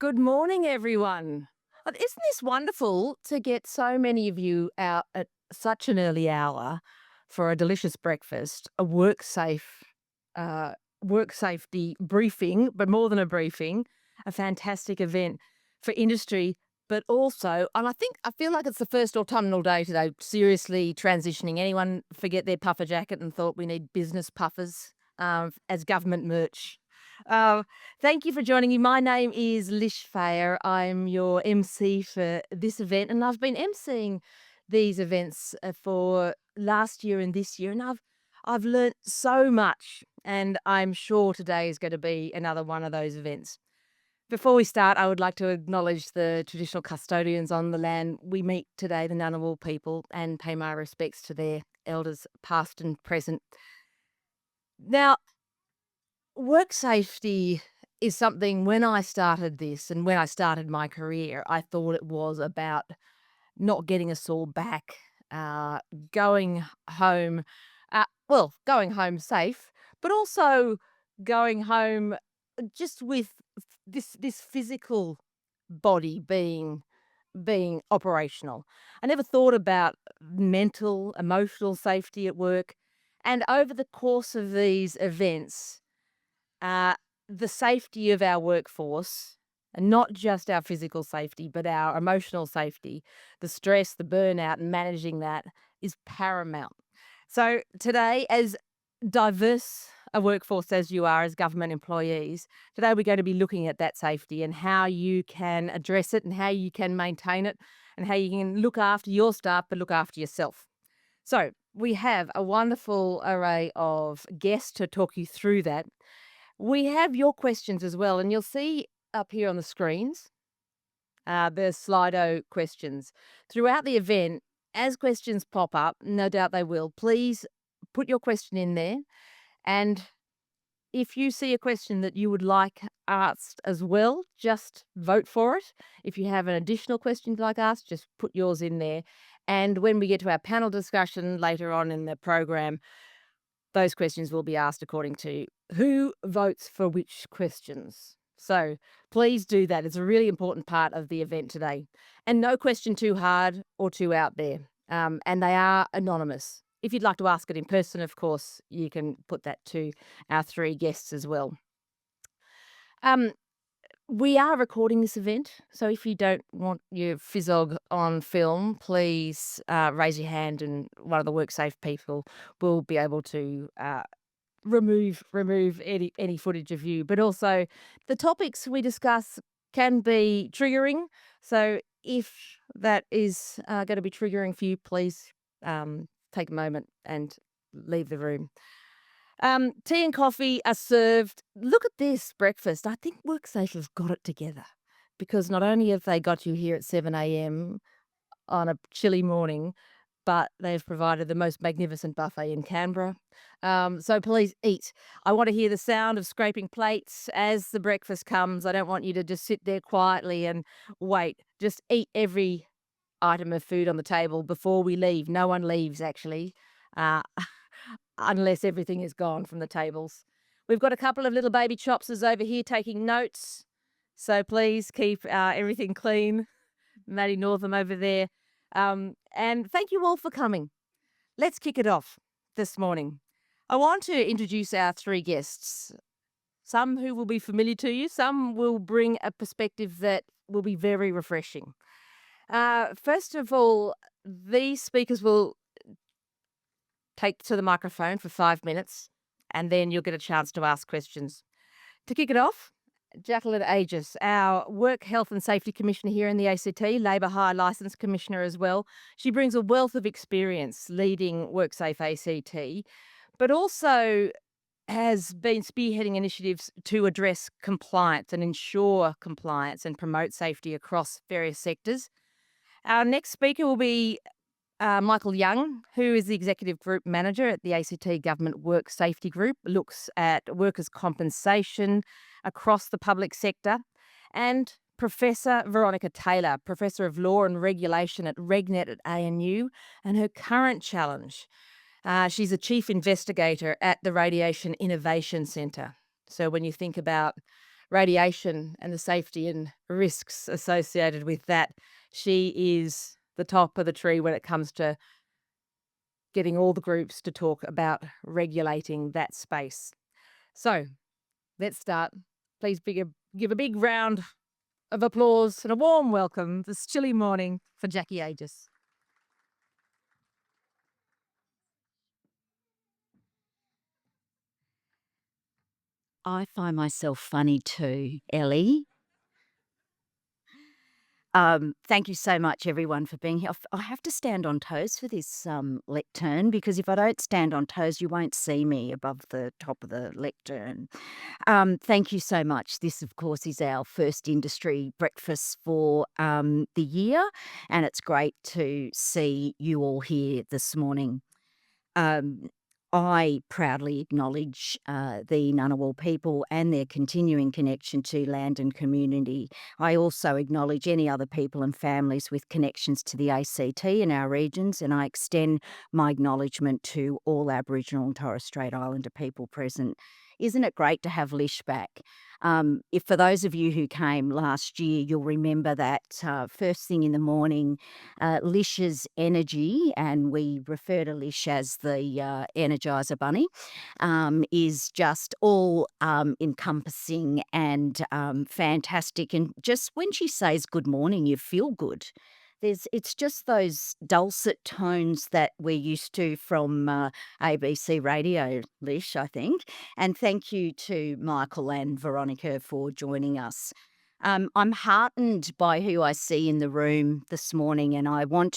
Good morning, everyone. Isn't this wonderful to get so many of you out at such an early hour for a delicious breakfast, a uh, work safety briefing, but more than a briefing, a fantastic event for industry, but also, and I feel like it's the first autumnal day today, seriously transitioning. Anyone forget their puffer jacket and thought we need business puffers as government merch? Uh, Thank you for joining me. My name is Lish Fayer. I'm your MC for this event, and I've been MCing these events for last year and this year, and I've learnt so much, and I'm sure today is going to be another one of those events. Before we start, I would like to acknowledge the traditional custodians on the land we meet today, the Ngunnawal people, and pay my respects to their elders, past and present. Now, work safety is something when I started this and when I started my career, I thought it was about not getting a sore back, uh, going home, going home safe, but also going home just with this physical body being operational. I never thought about mental, emotional safety at work. And over the course of these events, uh, the safety of our workforce, and not just our physical safety, but our emotional safety, the stress, the burnout, and managing that is paramount. So, today, as diverse a workforce as you are as government employees, today we're going to be looking at that safety and how you can address it and how you can maintain it and how you can look after your staff but look after yourself. So, we have a wonderful array of guests to talk you through that. We have your questions as well, and you'll see up here on the screens the Slido questions. Throughout the event, as questions pop up, no doubt they will, please put your question in there. And if you see a question that you would like asked as well, just vote for it. If you have an additional question you'd like asked, just put yours in there. And when we get to our panel discussion later on in the program, those questions will be asked according to who votes for which questions. So please do that. It's a really important part of the event today. And no question too hard or too out there. And they are anonymous. If you'd like to ask it in person, of course, you can put that to our three guests as well. Um, we are recording this event, so if you don't want your fizzog on film, please raise your hand, and one of the WorkSafe people will be able to remove any footage of you. But also, the topics we discuss can be triggering. So if that is going to be triggering for you, please take a moment and leave the room. Tea and coffee are served. Look at this breakfast. I think WorkSafe have got it together because not only have they got you here at 7 a.m. on a chilly morning, but they've provided the most magnificent buffet in Canberra. So please eat. I want to hear the sound of scraping plates as the breakfast comes. I don't want you to just sit there quietly and wait. Just eat every item of food on the table before we leave. No one leaves, actually. Uh, unless everything is gone from the tables. We've got a couple of little baby chopsers over here taking notes. So please keep everything clean. Maddie Northam over there. And thank you all for coming. Let's kick it off this morning. I want to introduce our three guests. Some who will be familiar to you, some will bring a perspective that will be very refreshing. First of all, these speakers will take to the microphone for 5 minutes, and then you'll get a chance to ask questions. To kick it off, Jacqueline Agius, our Work Health and Safety Commissioner here in the ACT, Labour Hire Licence Commissioner as well. She brings a wealth of experience leading WorkSafe ACT, but also has been spearheading initiatives to address compliance and ensure compliance and promote safety across various sectors. Our next speaker will be Michael Young, who is the Executive Group Manager at the ACT Government Work Safety Group, looks at workers' compensation across the public sector, and Professor Veronica Taylor, Professor of Law and Regulation at RegNet at ANU, and her current challenge. She's a Chief Investigator at the Radiation Innovation Centre. So when you think about radiation and the safety and risks associated with that. She is the top of the tree when it comes to getting all the groups to talk about regulating that space. So let's start. Please give a big round of applause and a warm welcome this chilly morning for Jacqui Agius. I find myself funny too, Ellie. Thank you so much, everyone, for being here. I have to stand on toes for this lectern because if I don't stand on toes, you won't see me above the top of the lectern. Thank you so much. This, of course, is our first industry breakfast for the year, and it's great to see you all here this morning. Um, I proudly acknowledge the Ngunnawal people and their continuing connection to land and community. I also acknowledge any other people and families with connections to the ACT in our regions, and I extend my acknowledgement to all Aboriginal and Torres Strait Islander people present. Isn't it great to have Lish back? If for those of you who came last year, you'll remember that first thing in the morning, Lish's energy, and we refer to Lish as the Energizer Bunny, is just all encompassing and fantastic. And just when she says good morning, you feel good. It's just those dulcet tones that we're used to from ABC Radio, Lish, I think. And thank you to Michael and Veronica for joining us. I'm heartened by who I see in the room this morning, and I won't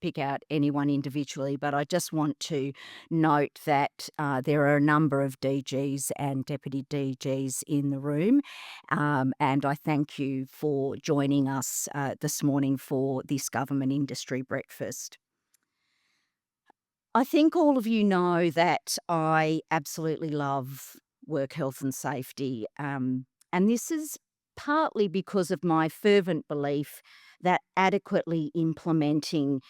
pick out anyone individually, but I just want to note that there are a number of DGs and deputy DGs in the room, and I thank you for joining us this morning for this government industry breakfast. I think all of you know that I absolutely love work health and safety. And this is partly because of my fervent belief that adequately implementing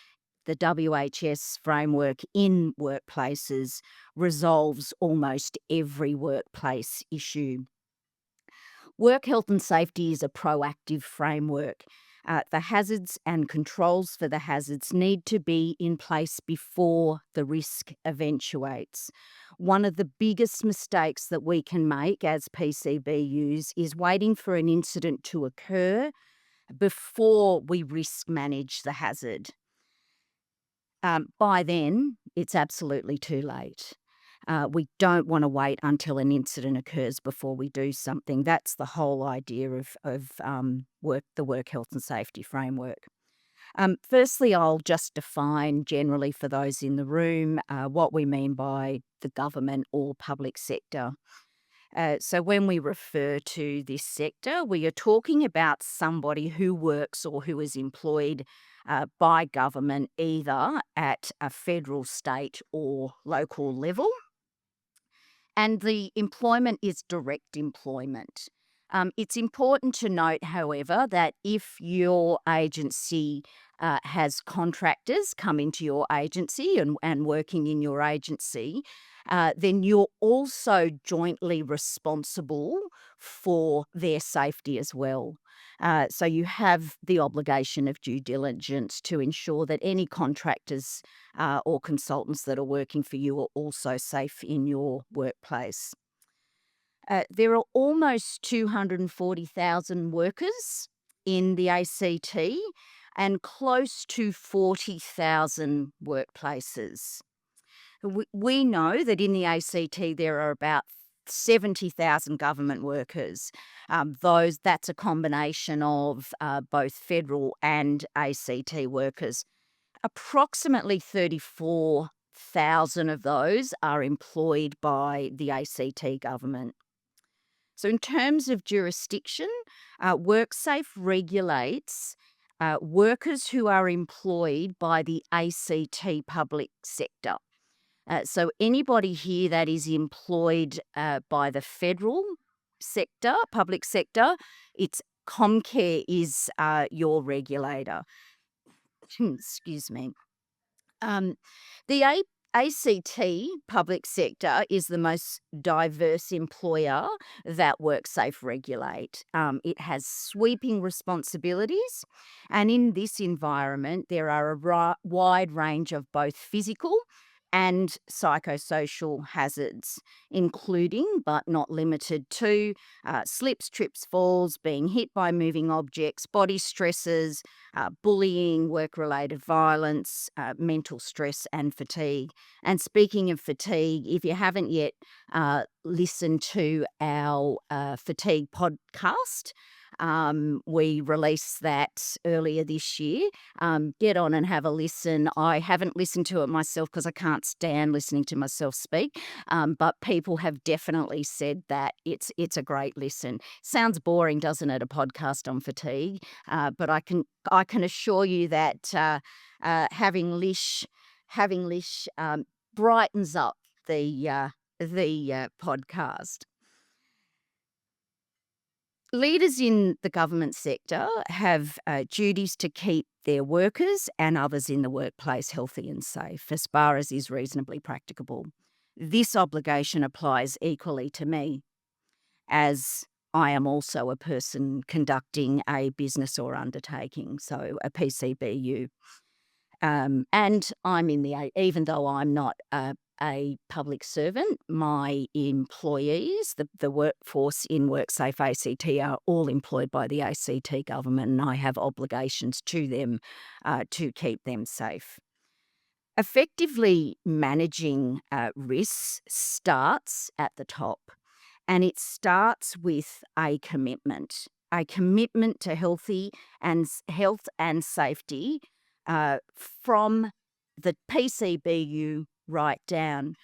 the WHS framework in workplaces resolves almost every workplace issue. Work health and safety is a proactive framework. The hazards and controls for the hazards need to be in place before the risk eventuates. One of the biggest mistakes that we can make as PCBUs is waiting for an incident to occur before we risk manage the hazard. By then, it's absolutely too late. We don't want to wait until an incident occurs before we do something. That's the whole idea of the work health and safety framework. Firstly, I'll just define generally for those in the room what we mean by the government or public sector. So when we refer to this sector, we are talking about somebody who works or who is employed by government either at a federal, state or local level. And the employment is direct employment. It's important to note, however, that if your agency has contractors come into your agency and working in your agency, then you're also jointly responsible for their safety as well. So you have the obligation of due diligence to ensure that any contractors or consultants that are working for you are also safe in your workplace. There are almost 240,000 workers in the ACT and close to 40,000 workplaces. We know that in the ACT there are about 70,000 government workers. That's a combination of both federal and ACT workers. Approximately 34,000 of those are employed by the ACT government. So in terms of jurisdiction, WorkSafe regulates workers who are employed by the ACT public sector. So anybody here that is employed by the federal sector, public sector, it's Comcare is your regulator. Excuse me. The ACT, public sector, is the most diverse employer that WorkSafe regulate. It has sweeping responsibilities, and in this environment, there are a wide range of both physical and psychosocial hazards, including but not limited to slips, trips, falls, being hit by moving objects, body stresses, bullying, work related violence, mental stress, and fatigue. And speaking of fatigue, if you haven't yet listened to our fatigue podcast, we released that earlier this year. Get on and have a listen. I haven't listened to it myself because I can't stand listening to myself speak, but people have definitely said that it's a great listen. Sounds boring, doesn't it? A podcast on fatigue, but I can assure you that having Lish brightens up the podcast. Leaders in the government sector have duties to keep their workers and others in the workplace healthy and safe as far as is reasonably practicable. This obligation applies equally to me, as I am also a person conducting a business or undertaking, so a PCBU. And I'm in even though I'm not a public servant, my employees, the workforce in WorkSafe ACT, are all employed by the ACT government, and I have obligations to them to keep them safe. Effectively managing risks starts at the top, and it starts with a commitment to health and safety from the PCBU right down.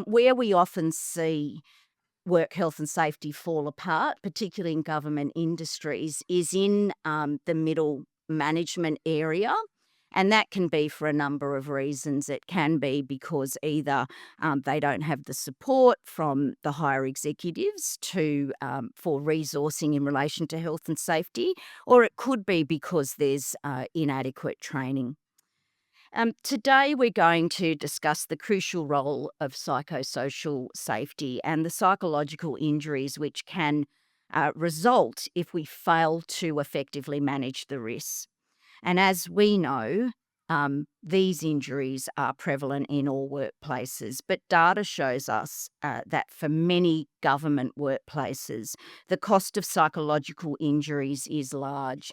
Where we often see work health and safety fall apart, particularly in government industries, is in the middle management area. And that can be for a number of reasons. It can be because either they don't have the support from the higher executives for resourcing in relation to health and safety, or it could be because there's inadequate training. Today, we're going to discuss the crucial role of psychosocial safety and the psychological injuries which can result if we fail to effectively manage the risks. And as we know, these injuries are prevalent in all workplaces, but data shows us that for many government workplaces, the cost of psychological injuries is large,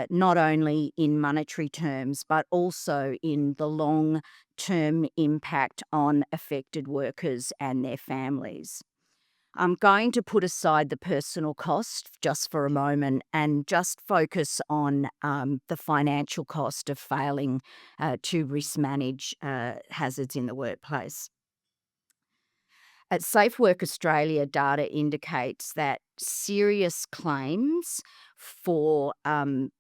not only in monetary terms, but also in the long-term impact on affected workers and their families. I'm going to put aside the personal cost just for a moment and just focus on the financial cost of failing to risk manage hazards in the workplace. At Safe Work Australia, data indicates that serious claims and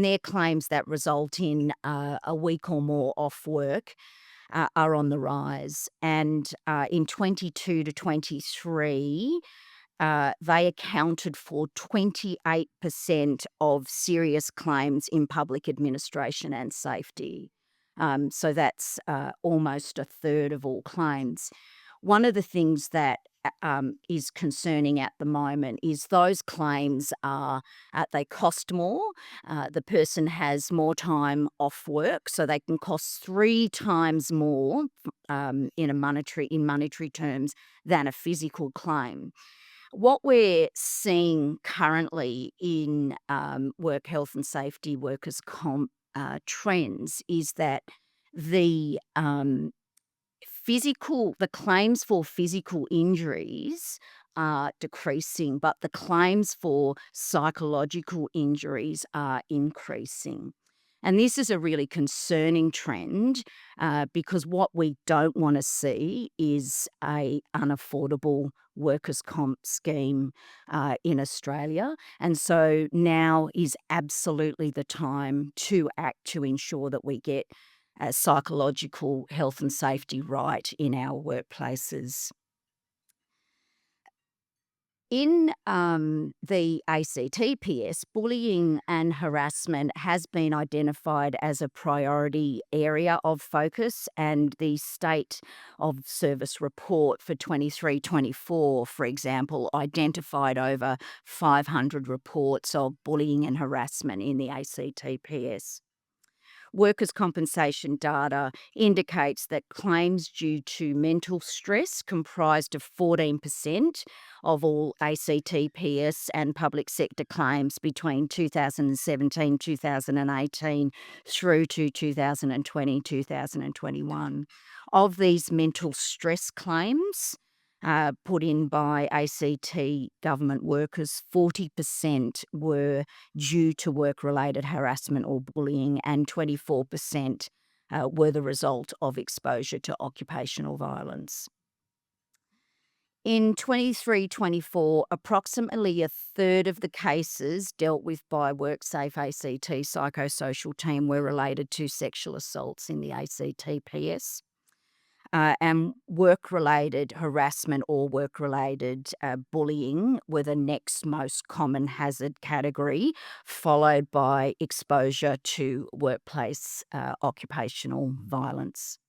their claims that result in a week or more off work are on the rise. And in 22 to 23, they accounted for 28% of serious claims in public administration and safety. So that's almost a third of all claims. One of the things that is concerning at the moment is those claims they cost more. The person has more time off work, so they can cost 3 times more in monetary terms than a physical claim. What we're seeing currently in work health and safety workers' comp trends is that the the claims for physical injuries are decreasing, but the claims for psychological injuries are increasing. And this is a really concerning trend because what we don't want to see is a unaffordable workers' comp scheme in Australia. And so now is absolutely the time to act to ensure that we get psychological health and safety right in our workplaces. In the ACTPS, bullying and harassment has been identified as a priority area of focus, and the State of Service report for 23-24, for example, identified over 500 reports of bullying and harassment in the ACTPS. Workers' compensation data indicates that claims due to mental stress comprised of 14% of all ACTPS and public sector claims between 2017, 2018 through to 2020, 2021. Of these mental stress claims, put in by ACT government workers, 40% were due to work-related harassment or bullying, and 24% were the result of exposure to occupational violence. In 23-24, approximately a third of the cases dealt with by WorkSafe ACT psychosocial team were related to sexual assaults in the ACTPS. And work-related harassment or work-related bullying were the next most common hazard category, followed by exposure to workplace occupational violence.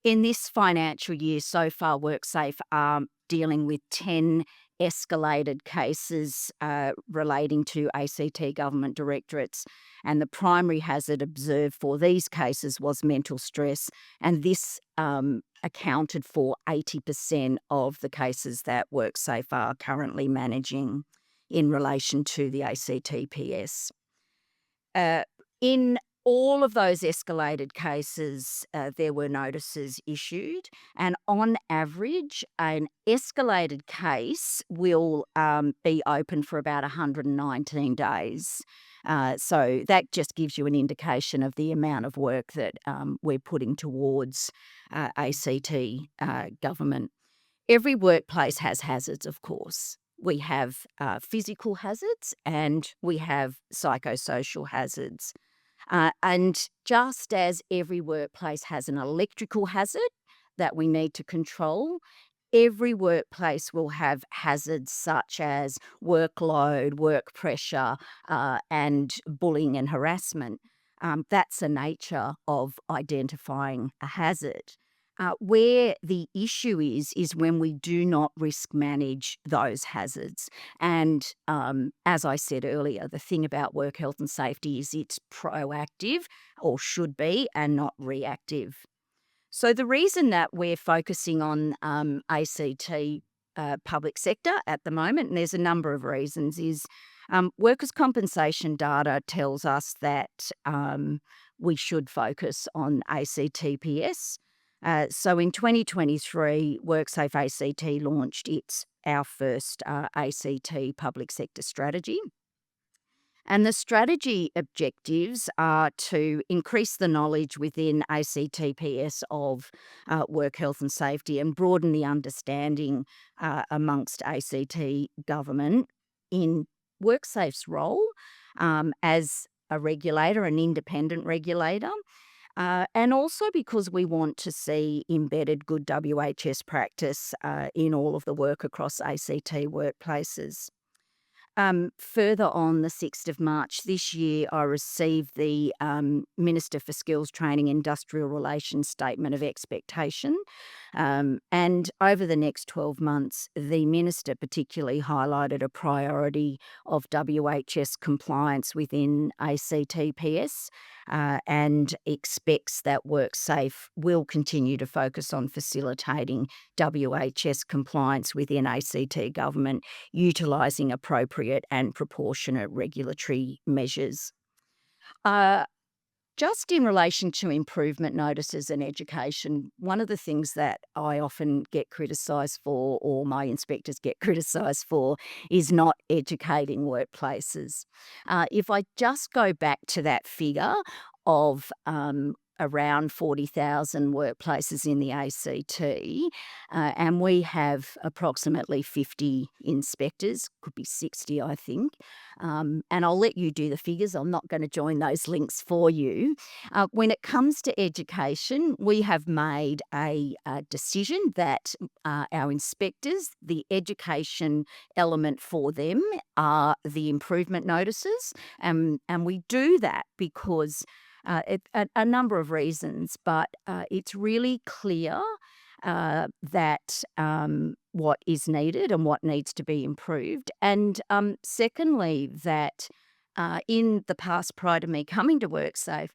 In this financial year so far, WorkSafe are dealing with 10 escalated cases relating to ACT government directorates, and the primary hazard observed for these cases was mental stress, and this accounted for 80% of the cases that WorkSafe are currently managing in relation to the ACTPS. In all of those escalated cases, there were notices issued, and on average, an escalated case will be open for about 119 days. So that just gives you an indication of the amount of work that we're putting towards ACT government. Every workplace has hazards, of course. We have physical hazards and we have psychosocial hazards. And just as every workplace has an electrical hazard that we need to control, every workplace will have hazards such as workload, work pressure, and bullying and harassment. That's the nature of identifying a hazard. Where the issue is when we do not risk manage those hazards. And as I said earlier, the thing about work health and safety is it's proactive, or should be, and not reactive. So the reason that we're focusing on ACT public sector at the moment, and there's a number of reasons, is workers' compensation data tells us that we should focus on ACTPS. So in 2023, WorkSafe ACT launched our first ACT public sector strategy. And the strategy objectives are to increase the knowledge within ACTPS of work health and safety, and broaden the understanding amongst ACT government in WorkSafe's role as a regulator, an independent regulator. And also because we want to see embedded good WHS practice in all of the work across ACT workplaces. Further on the 6th of March this year, I received the Minister for Skills Training Industrial Relations Statement of Expectation. And over the next 12 months, the Minister particularly highlighted a priority of WHS compliance within ACTPS and expects that WorkSafe will continue to focus on facilitating WHS compliance within ACT government, utilising appropriate and proportionate regulatory measures. Just in relation to improvement notices and education, one of the things that I often get criticised for, or my inspectors get criticised for, is not educating workplaces. If I just go back to that figure of around 40,000 workplaces in the ACT, and we have approximately 50 inspectors, could be 60, I think. And I'll let you do the figures. I'm not going to join those links for you. When it comes to education, we have made a decision that our inspectors, the education element for them are the improvement notices. And we do that because a number of reasons, but it's really clear that what is needed and what needs to be improved. And secondly, that in the past prior to me coming to WorkSafe,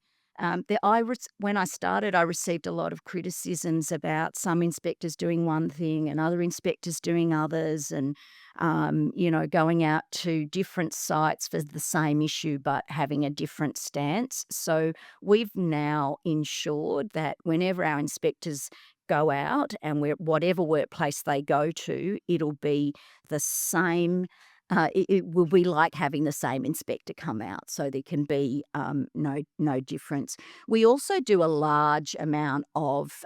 when I started, I received a lot of criticisms about some inspectors doing one thing and other inspectors doing others, and going out to different sites for the same issue but having a different stance. So we've now ensured that whenever our inspectors go out and whatever workplace they go to, it'll be the same. It will be like having the same inspector come out, so there can be no difference. We also do a large amount of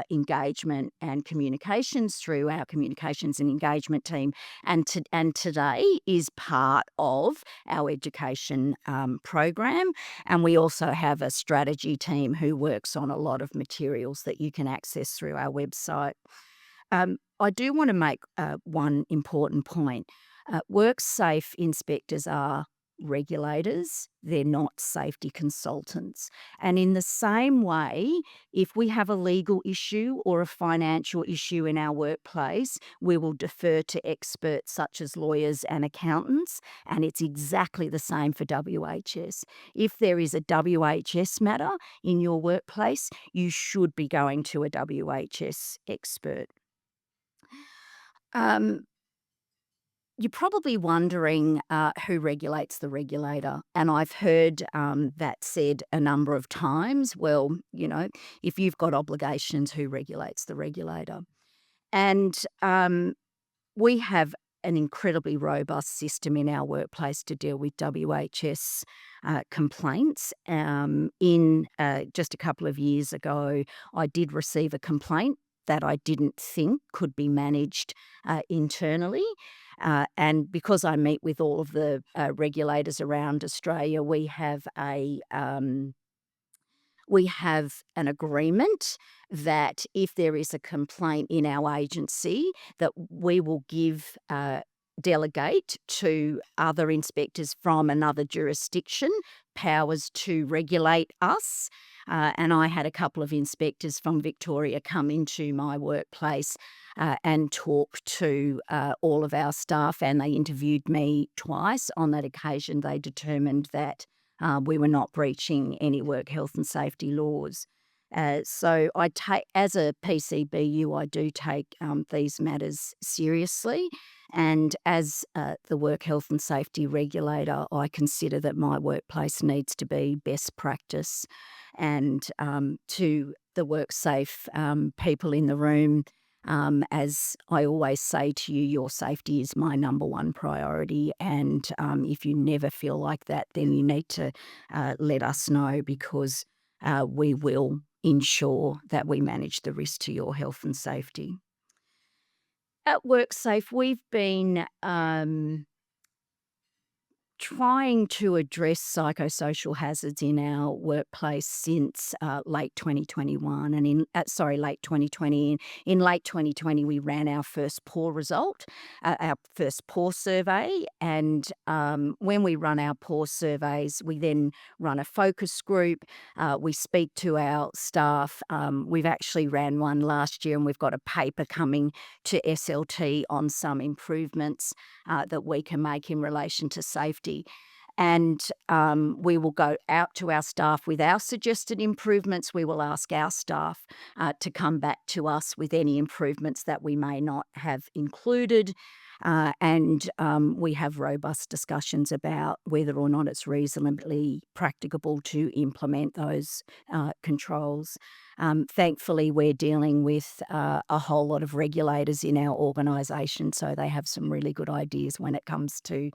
engagement and communications through our communications and engagement team, and today is part of our education program. And we also have a strategy team who works on a lot of materials that you can access through our website. I do want to make one important point. WorkSafe inspectors are regulators, they're not safety consultants. And in the same way, if we have a legal issue or a financial issue in our workplace, we will defer to experts such as lawyers and accountants, and it's exactly the same for WHS. If there is a WHS matter in your workplace, you should be going to a WHS expert. You're probably wondering who regulates the regulator, and I've heard that said a number of times. Well, if you've got obligations, who regulates the regulator? And we have an incredibly robust system in our workplace to deal with WHS complaints. In just a couple of years ago, I did receive a complaint that I didn't think could be managed internally. And because I meet with all of the regulators around Australia, we have an agreement that if there is a complaint in our agency, that we will delegate to other inspectors from another jurisdiction powers to regulate us. And I had a couple of inspectors from Victoria come into my workplace and talk to all of our staff, and they interviewed me twice. On that occasion, they determined that we were not breaching any work health and safety laws. So as a PCBU, I do take these matters seriously. And as the work health and safety regulator, I consider that my workplace needs to be best practice. And to the WorkSafe people in the room, as I always say to you, your safety is my number one priority. And if you never feel like that, then you need to let us know, because we will ensure that we manage the risk to your health and safety. At WorkSafe, we've been trying to address psychosocial hazards in our workplace since late 2021 and late 2020. In late 2020, we ran our first PAW result, our first PAW survey. And when we run our PAW surveys, we then run a focus group. We speak to our staff. We've actually ran one last year, and we've got a paper coming to SLT on some improvements that we can make in relation to safety. And we will go out to our staff with our suggested improvements. We will ask our staff to come back to us with any improvements that we may not have included. And we have robust discussions about whether or not it's reasonably practicable to implement those controls. Thankfully, we're dealing with a whole lot of regulators in our organisation, so they have some really good ideas when it comes to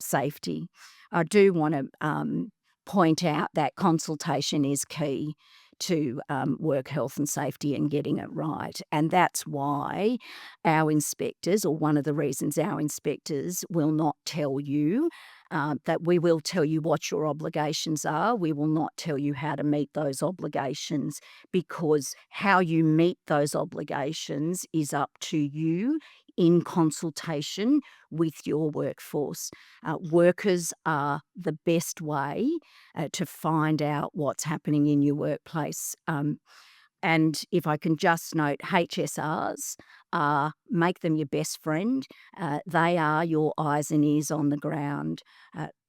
safety. I do want to point out that consultation is key to work health and safety and getting it right. And that's why our inspectors, or one of the reasons our inspectors will not tell you that we will tell you what your obligations are. We will not tell you how to meet those obligations, because how you meet those obligations is up to you in consultation with your workforce. Workers are the best way to find out what's happening in your workplace. And if I can just note, HSRs make them your best friend. They are your eyes and ears on the ground.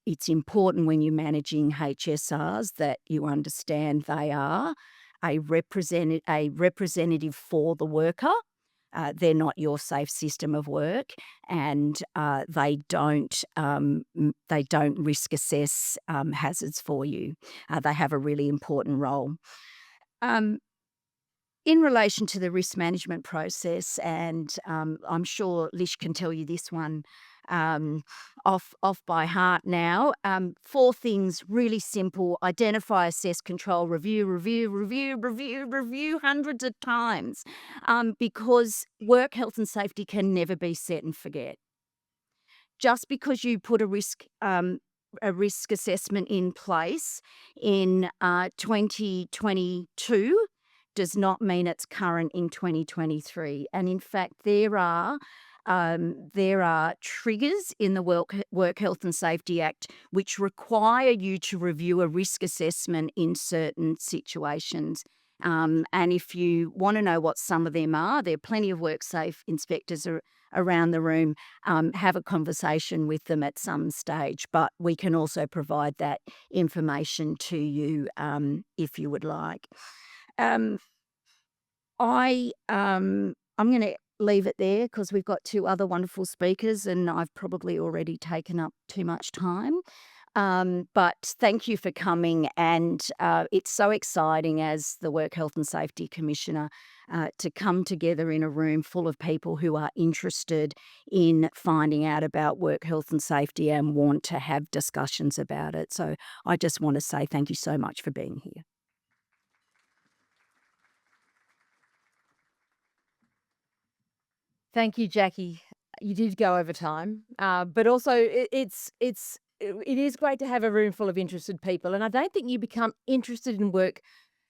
It's important when you're managing HSRs that you understand they are a representative for the worker. They're not your safe system of work, and they don't risk assess hazards for you. They have a really important role. In relation to the risk management process, and I'm sure Lish can tell you this one off by heart now. 4 things, really simple: identify, assess, control, review, hundreds of times, because work health and safety can never be set and forget. Just because you put a risk assessment in place in 2022 does not mean it's current in 2023. And in fact, there are triggers in the Work Health and Safety Act which require you to review a risk assessment in certain situations. And if you want to know what some of them are, there are plenty of WorkSafe inspectors around the room. Have a conversation with them at some stage, but we can also provide that information to you if you would like. I'm going to leave it there because we've got 2 other wonderful speakers and I've probably already taken up too much time. But thank you for coming, and it's so exciting as the Work Health and Safety Commissioner to come together in a room full of people who are interested in finding out about work health and safety and want to have discussions about it. So I just want to say thank you so much for being here. Thank you, Jacqui. You did go over time, but also it is great to have a room full of interested people, and I don't think you become interested in work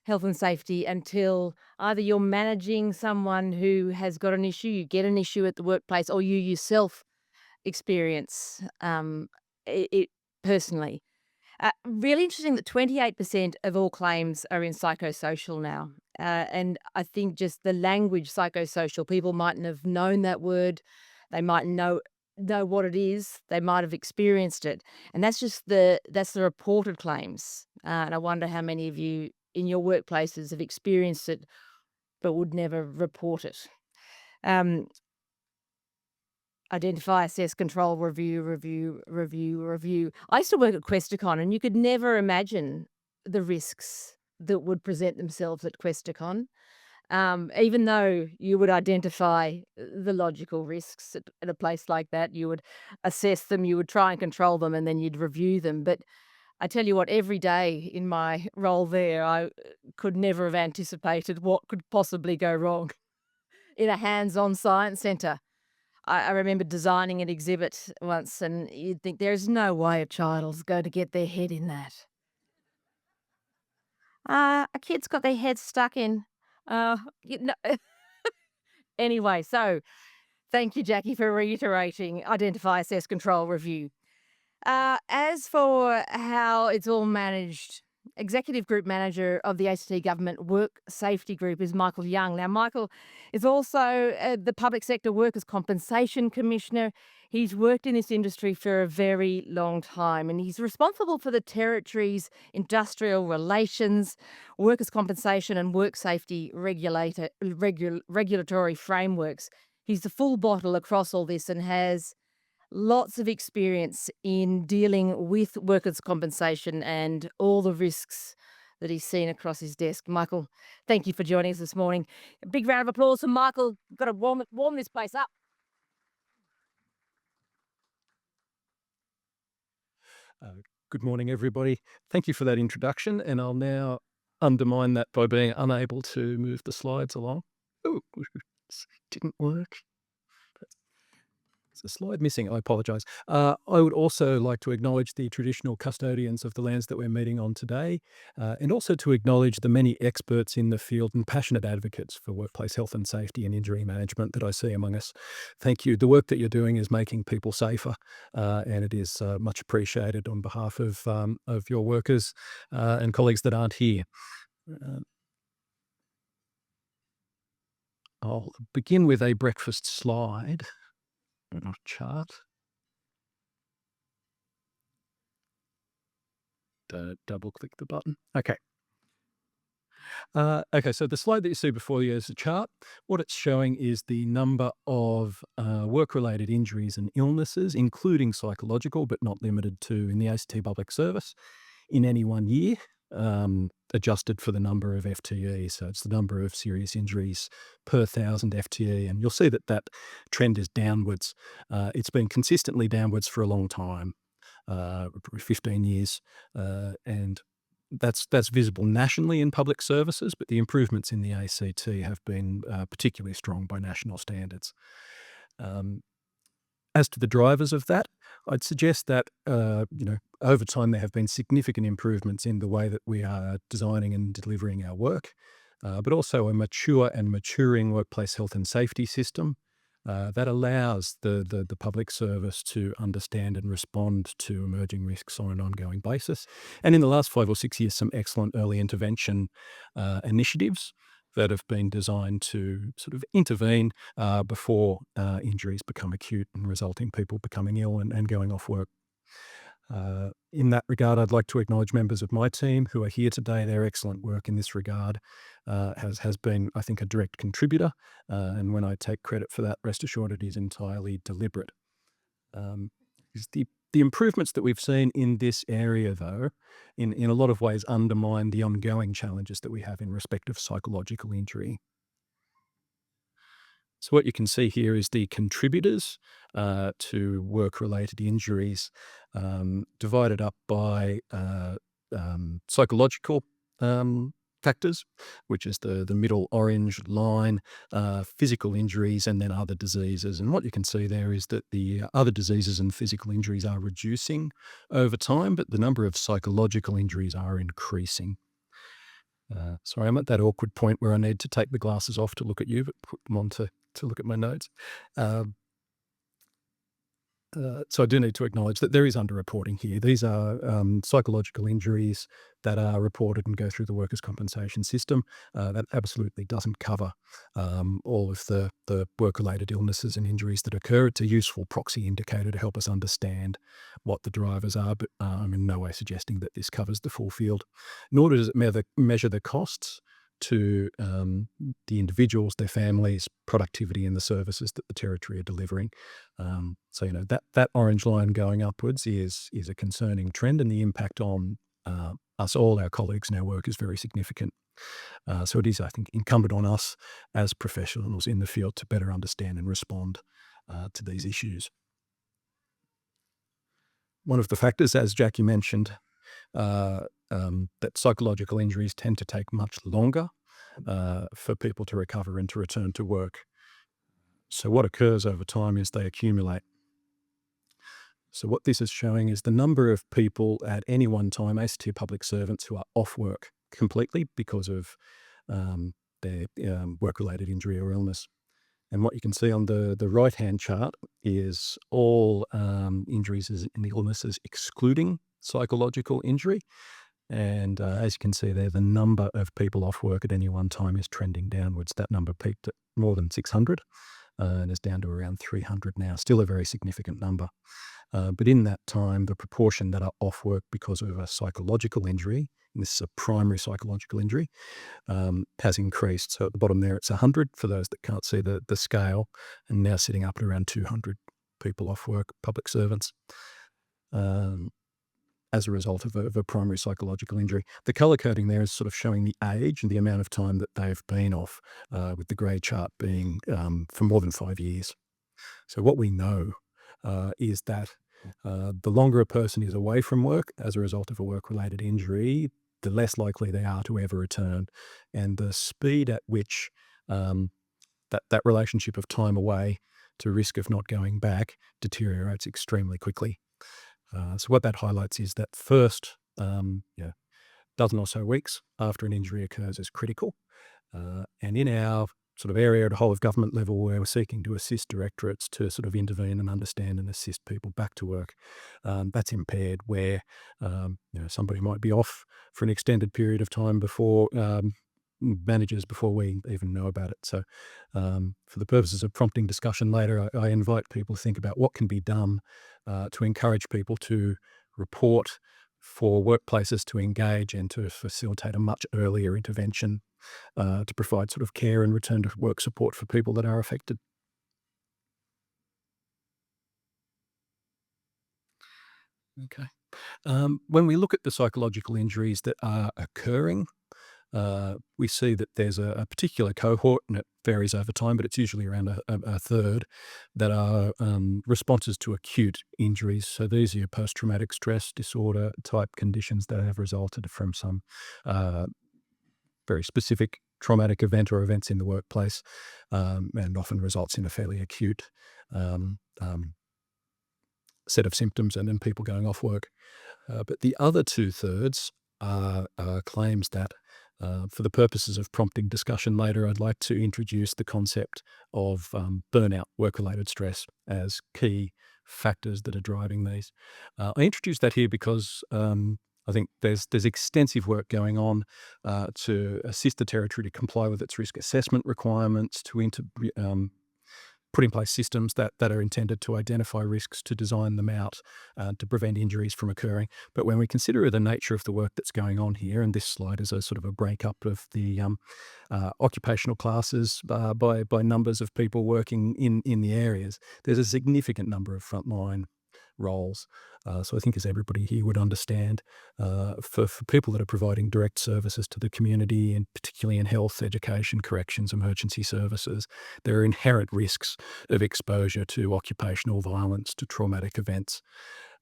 health and safety until either you're managing someone who has got an issue, you get an issue at the workplace, or you yourself experience it personally. Really interesting that 28% of all claims are in psychosocial now. And I think just the language psychosocial, people mightn't have known that word. They might know what it is. They might have experienced it. And that's the reported claims. And I wonder how many of you in your workplaces have experienced it but would never report it. Identify, assess, control, review. I used to work at Questacon, and you could never imagine the risks that would present themselves at Questacon. Even though you would identify the logical risks at a place like that, you would assess them, you would try and control them, and then you'd review them. But I tell you what, every day in my role there, I could never have anticipated what could possibly go wrong in a hands-on science centre. I remember designing an exhibit once, and you'd think there's no way a child's going to get their head in that. A kid's got their head stuck in. You know. Anyway, so thank you, Jacqui, for reiterating identify, assess, control, review. As for how it's all managed, Executive Group Manager of the ACT Government Work Safety Group is Michael Young. Now, Michael is also the Public Sector Workers' Compensation Commissioner. He's worked in this industry for a very long time, and he's responsible for the Territory's industrial relations, workers' compensation and work safety regulatory frameworks. He's the full bottle across all this and has lots of experience in dealing with workers' compensation and all the risks that he's seen across his desk. Michael, thank you for joining us this morning. A big round of applause for Michael. We've got to warm this place up. Good morning, everybody. Thank you for that introduction, and I'll now undermine that by being unable to move the slides along. Oh, didn't work. There's a slide missing. I apologise. I would also like to acknowledge the traditional custodians of the lands that we're meeting on today, and also to acknowledge the many experts in the field and passionate advocates for workplace health and safety and injury management that I see among us. Thank you. The work that you're doing is making people safer, and it is much appreciated on behalf of your workers and colleagues that aren't here. Uh, I'll begin with a breakfast slide, not a chart. Double click the button. Okay. Okay, so the slide that you see before you is a chart. What it's showing is the number of work-related injuries and illnesses, including psychological, but not limited to, in the ACT Public Service in any one year, adjusted for the number of FTE. So it's the number of serious injuries per 1,000 FTE. And you'll see that that trend is downwards. It's been consistently downwards for a long time, 15 years, and that's visible nationally in public services, but the improvements in the ACT have been particularly strong by national standards. As to the drivers of that, I'd suggest that over time there have been significant improvements in the way that we are designing and delivering our work, but also a mature and maturing workplace health and safety system that allows the public service to understand and respond to emerging risks on an ongoing basis. And in the last 5 or 6 years, some excellent early intervention initiatives that have been designed to sort of intervene before injuries become acute and result in people becoming ill and going off work. In that regard, I'd like to acknowledge members of my team who are here today. Their excellent work in this regard has been, I think, a direct contributor. And when I take credit for that, rest assured it is entirely deliberate. Is the improvements that we've seen in this area, though, in a lot of ways undermine the ongoing challenges that we have in respect of psychological injury. So what you can see here is the contributors to work-related injuries divided up by psychological factors, which is the middle orange line, physical injuries, and then other diseases. And what you can see there is that the other diseases and physical injuries are reducing over time, but the number of psychological injuries are increasing. Sorry, I'm at that awkward point where I need to take the glasses off to look at you, but put them on to look at my notes. So I do need to acknowledge that there is underreporting here. These are psychological injuries that are reported and go through the workers' compensation system. That absolutely doesn't cover all of the work-related illnesses and injuries that occur. It's a useful proxy indicator to help us understand what the drivers are, but I'm in no way suggesting that this covers the full field. Nor does it measure the costs to the individuals, their families, productivity, and the services that the territory are delivering. So that orange line going upwards is a concerning trend, and the impact on us all, our colleagues, and our work is very significant. So it is, I think, incumbent on us as professionals in the field to better understand and respond to these issues. One of the factors, as Jacqui mentioned, that psychological injuries tend to take much longer for people to recover and to return to work. So what occurs over time is they accumulate. So what this is showing is the number of people at any one time, ACT public servants, who are off work completely because of their work-related injury or illness. And what you can see on the right-hand chart is all injuries and illnesses excluding psychological injury. And as you can see there, the number of people off work at any one time is trending downwards. That number peaked at more than 600 and is down to around 300 now. Still a very significant number. But in that time, the proportion that are off work because of a psychological injury, and this is a primary psychological injury, has increased. So at the bottom there, it's 100 for those that can't see the scale, and now sitting up at around 200 people off work, public servants, as a result of a primary psychological injury. The colour coding there is sort of showing the age and the amount of time that they've been off, with the grey chart being for more than 5 years. So what we know is that The longer a person is away from work as a result of a work-related injury, the less likely they are to ever return. And the speed at which that relationship of time away to risk of not going back deteriorates extremely quickly. So what that highlights is that first dozen or so weeks after an injury occurs is critical. And in our sort of area at a whole of government level where we're seeking to assist directorates to sort of intervene and understand and assist people back to work, that's impaired where somebody might be off for an extended period of time before managers before we even know about it. So for the purposes of prompting discussion later, I invite people to think about what can be done to encourage people to report, for workplaces to engage and to facilitate a much earlier intervention to provide sort of care and return to work support for people that are affected. Okay. When we look at the psychological injuries that are occurring, we see that there's a particular cohort, and it varies over time, but it's usually around a third, that are responses to acute injuries. So these are your post-traumatic stress disorder type conditions that have resulted from some very specific traumatic event or events in the workplace, and often results in a fairly acute set of symptoms and then people going off work. But the other 2/3 are claims that, for the purposes of prompting discussion later, I'd like to introduce the concept of burnout, work-related stress, as key factors that are driving these. I introduced that here because I think there's extensive work going on to assist the Territory to comply with its risk assessment requirements, to put in place systems that are intended to identify risks, to design them out, to prevent injuries from occurring. But when we consider the nature of the work that's going on here, and this slide is a sort of a breakup of the occupational classes by numbers of people working in the areas, there's a significant number of frontline roles. So I think, as everybody here would understand, for people that are providing direct services to the community, and particularly in health, education, corrections, emergency services, there are inherent risks of exposure to occupational violence, to traumatic events,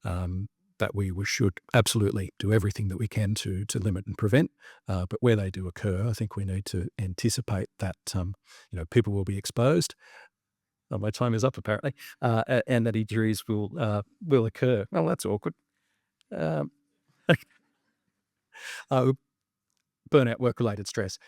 that we should absolutely do everything that we can to limit and prevent. But where they do occur, I think we need to anticipate that people will be exposed. My time is up, apparently, and that injuries will occur. Well, that's awkward. Um, uh, Burnout, work-related stress.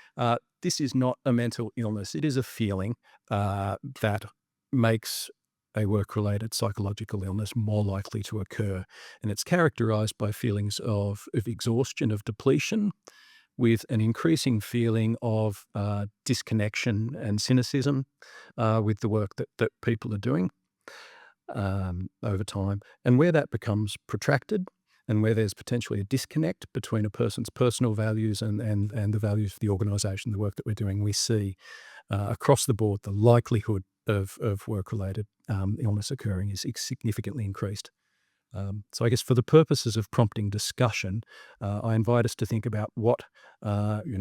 This is not a mental illness. It is a feeling that makes a work-related psychological illness more likely to occur. And it's characterized by feelings of exhaustion, of depletion, with an increasing feeling of disconnection and cynicism with the work that people are doing over time. And where that becomes protracted, and where there's potentially a disconnect between a person's personal values and the values of the organisation, the work that we're doing, we see across the board the likelihood of work-related illness occurring is significantly increased. So I guess for the purposes of prompting discussion, I invite us to think about what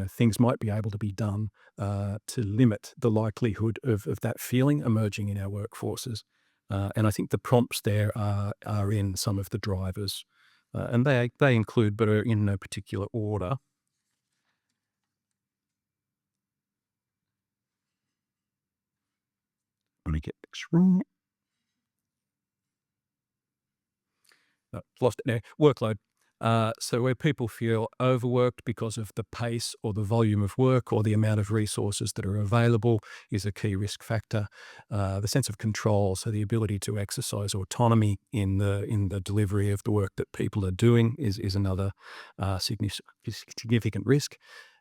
things might be able to be done to limit the likelihood of that feeling emerging in our workforces. And I think the prompts there are in some of the drivers, and they include, but are in no particular order. Let me get this wrong. Lost it now. Workload. So where people feel overworked because of the pace or the volume of work or the amount of resources that are available is a key risk factor. The sense of control, so the ability to exercise autonomy in the delivery of the work that people are doing is another significant risk.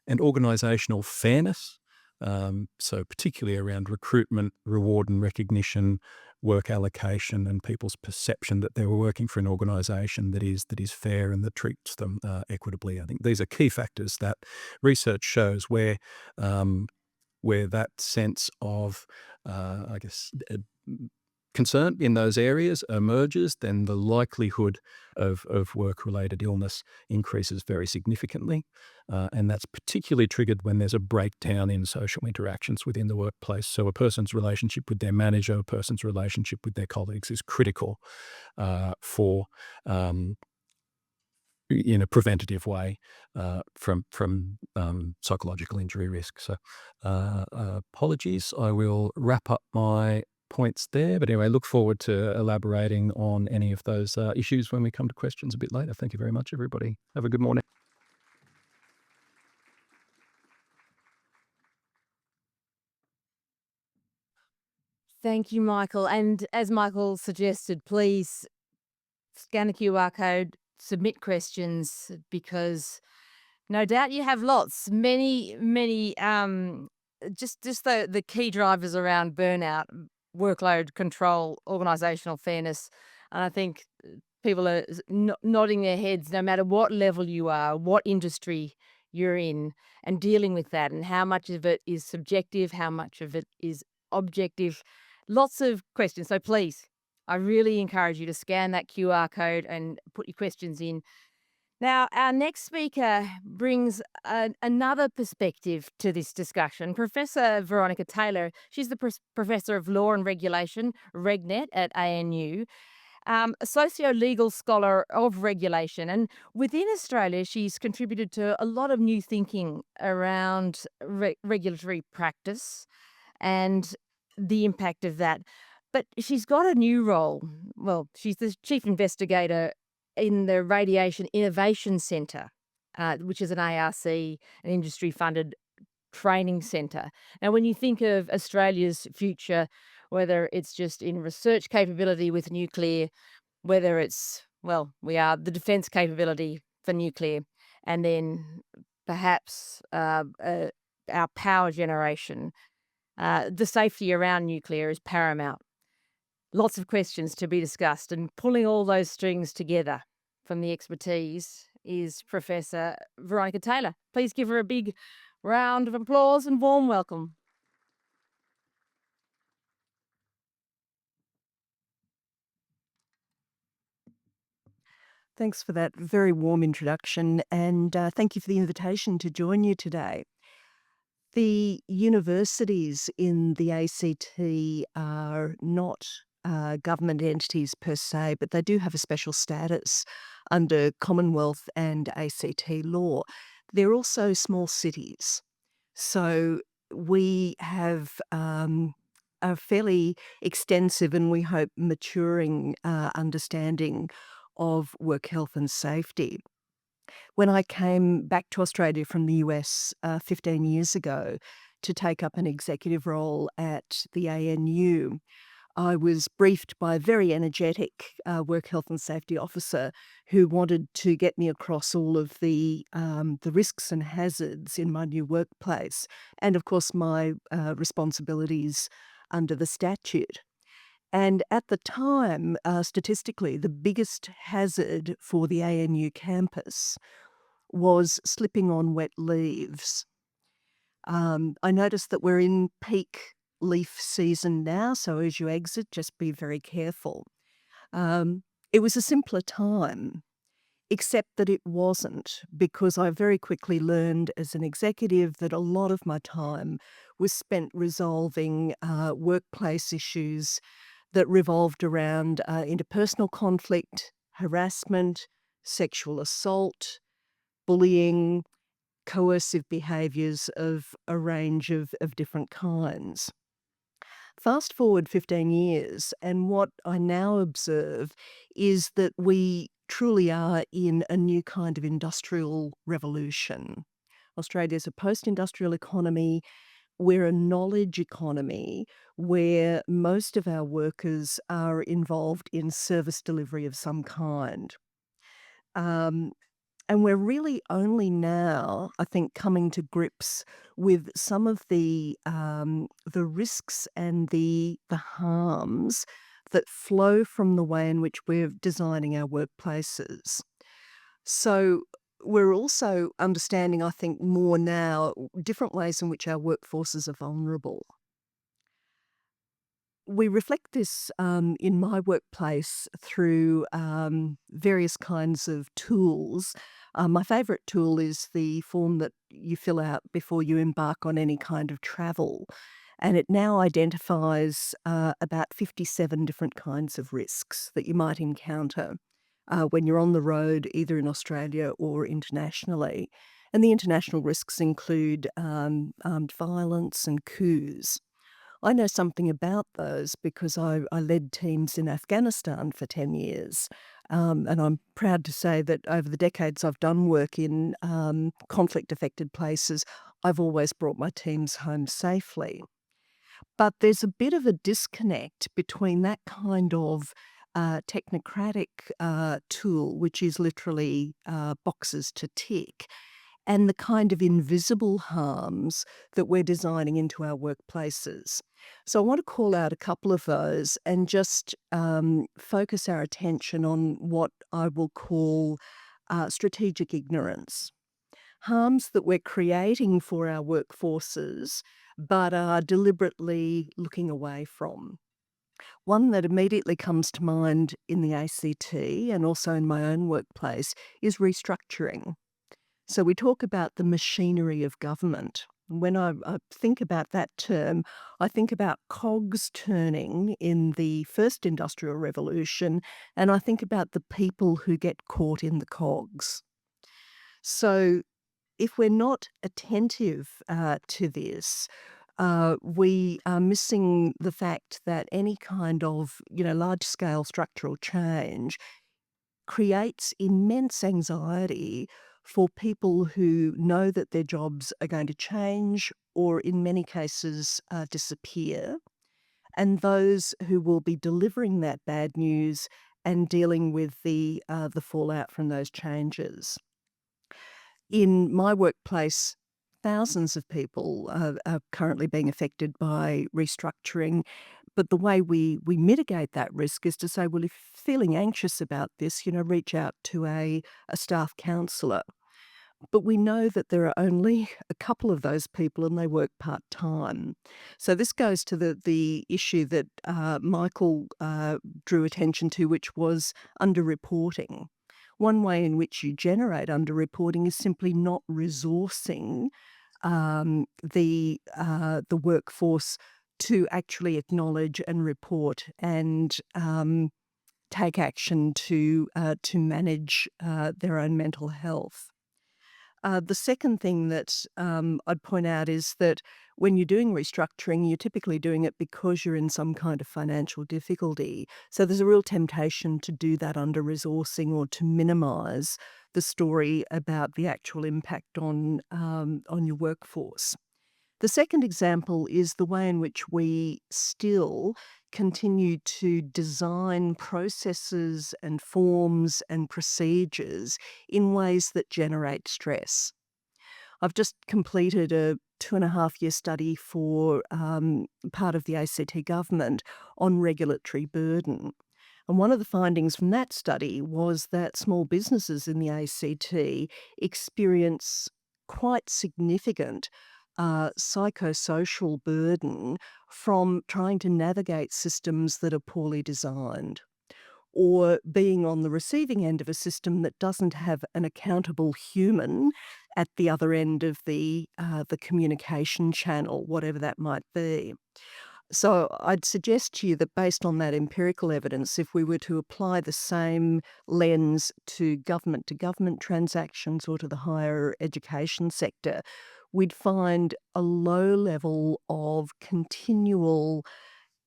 And organisational fairness, so particularly around recruitment, reward and recognition, work allocation, and people's perception that they were working for an organisation that is fair and that treats them equitably. I think these are key factors that research shows where that sense of, concern in those areas emerges, then the likelihood of work-related illness increases very significantly. And that's particularly triggered when there's a breakdown in social interactions within the workplace. So a person's relationship with their manager, a person's relationship with their colleagues is critical for in a preventative way from psychological injury risk. So apologies, I will wrap up my points there. But anyway, look forward to elaborating on any of those issues when we come to questions a bit later. Thank you very much, everybody. Have a good morning. Thank you, Michael. And as Michael suggested, please scan the QR code, submit questions, because no doubt you have lots, many, just the key drivers around burnout, workload control, organisational fairness. And I think people are nodding their heads, no matter what level you are, what industry you're in, and dealing with that, and how much of it is subjective, how much of it is objective. Lots of questions. So please, I really encourage you to scan that QR code and put your questions in. Now, our next speaker brings another perspective to this discussion. Professor Veronica Taylor, she's the Professor of Law and Regulation, RegNet at ANU, a socio-legal scholar of regulation. And within Australia, she's contributed to a lot of new thinking around regulatory practice and the impact of that. But she's got a new role. Well, she's the chief investigator in the Radiation Innovation Centre, which is an ARC, an industry-funded training centre. Now, when you think of Australia's future, whether it's just in research capability with nuclear, whether it's, well, we are the defence capability for nuclear, and then perhaps our power generation, the safety around nuclear is paramount. Lots of questions to be discussed, and pulling all those strings together from the expertise is Professor Veronica Taylor. Please give her a big round of applause and warm welcome. Thanks for that very warm introduction, and thank you for the invitation to join you today. The universities in the ACT are not government entities per se, but they do have a special status under Commonwealth and ACT law. They're also small cities. So we have a fairly extensive and we hope maturing understanding of work health and safety. When I came back to Australia from the US 15 years ago to take up an executive role at the ANU, I was briefed by a very energetic work health and safety officer who wanted to get me across all of the risks and hazards in my new workplace, and of course my responsibilities under the statute. And at the time, statistically, the biggest hazard for the ANU campus was slipping on wet leaves. I noticed that we're in peak leaf season now, so as you exit, just be very careful. It was a simpler time, except that it wasn't, because I very quickly learned as an executive that a lot of my time was spent resolving workplace issues that revolved around interpersonal conflict, harassment, sexual assault, bullying, coercive behaviours of a range of different kinds. Fast forward 15 years, and what I now observe is that we truly are in a new kind of industrial revolution. Australia's a post-industrial economy. We're a knowledge economy where most of our workers are involved in service delivery of some kind. And we're really only now, I think, coming to grips with some of the risks and the harms that flow from the way in which we're designing our workplaces. So we're also understanding, I think, more now different ways in which our workforces are vulnerable. we reflect this in my workplace through various kinds of tools. My favourite tool is the form that you fill out before you embark on any kind of travel. And it now identifies about 57 different kinds of risks that you might encounter when you're on the road, either in Australia or internationally. And the international risks include armed violence and coups. I know something about those because I led teams in Afghanistan for 10 years. And I'm proud to say that over the decades I've done work in conflict affected places, I've always brought my teams home safely. But there's a bit of a disconnect between that kind of technocratic tool, which is literally boxes to tick, and the kind of invisible harms that we're designing into our workplaces. So I want to call out a couple of those and just focus our attention on what I will call strategic ignorance. Harms that we're creating for our workforces but are deliberately looking away from. One that immediately comes to mind in the ACT and also in my own workplace is restructuring. So we talk about the machinery of government. When I think about that term, I think about cogs turning in the first industrial revolution, and I think about the people who get caught in the cogs. So if we're not attentive to this, we are missing the fact that any kind of large-scale structural change creates immense anxiety for people who know that their jobs are going to change or, in many cases, disappear, and those who will be delivering that bad news and dealing with the fallout from those changes. In my workplace, thousands of people are currently being affected by restructuring. But the way we mitigate that risk is to say, well, if feeling anxious about this, reach out to a staff counsellor. But we know that there are only a couple of those people and they work part-time. So this goes to the issue that Michael drew attention to, which was underreporting. One way in which you generate underreporting is simply not resourcing the workforce to actually acknowledge and report and take action to manage their own mental health. The second thing that I'd point out is that when you're doing restructuring, you're typically doing it because you're in some kind of financial difficulty. So there's a real temptation to do that under resourcing or to minimise the story about the actual impact on your workforce. The second example is the way in which we still continue to design processes and forms and procedures in ways that generate stress. I've just completed a 2.5-year study for part of the ACT government on regulatory burden. And one of the findings from that study was that small businesses in the ACT experience quite significant psychosocial burden from trying to navigate systems that are poorly designed, or being on the receiving end of a system that doesn't have an accountable human at the other end of the communication channel, whatever that might be. So I'd suggest to you that based on that empirical evidence, if we were to apply the same lens to government transactions or to the higher education sector, we'd find a low level of continual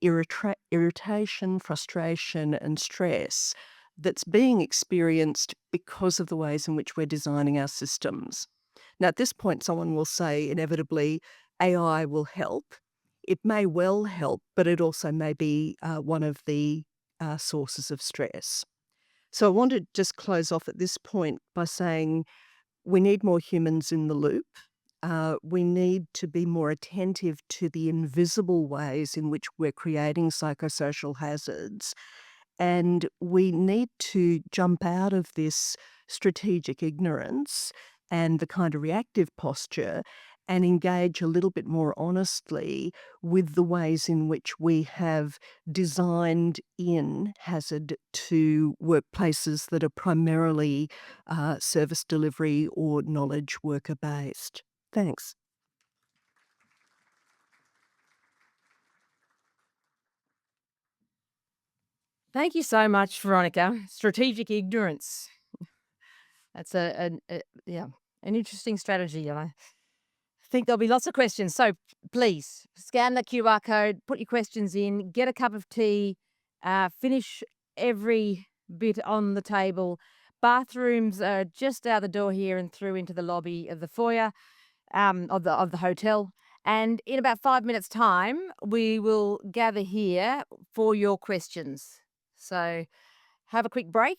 irritation, frustration, and stress that's being experienced because of the ways in which we're designing our systems. Now, at this point, someone will say, inevitably, AI will help. It may well help, but it also may be one of the sources of stress. So I want to just close off at this point by saying we need more humans in the loop. We need to be more attentive to the invisible ways in which we're creating psychosocial hazards. And we need to jump out of this strategic ignorance and the kind of reactive posture and engage a little bit more honestly with the ways in which we have designed in hazard to workplaces that are primarily service delivery or knowledge worker based. Thanks. Thank you so much, Veronica. Strategic ignorance. That's yeah, an interesting strategy. I think there'll be lots of questions. So please scan the QR code, put your questions in, get a cup of tea, finish every bit on the table. Bathrooms are just out the door here and through into the lobby of the foyer of the hotel. And in about 5 minutes' time, we will gather here for your questions. So have a quick break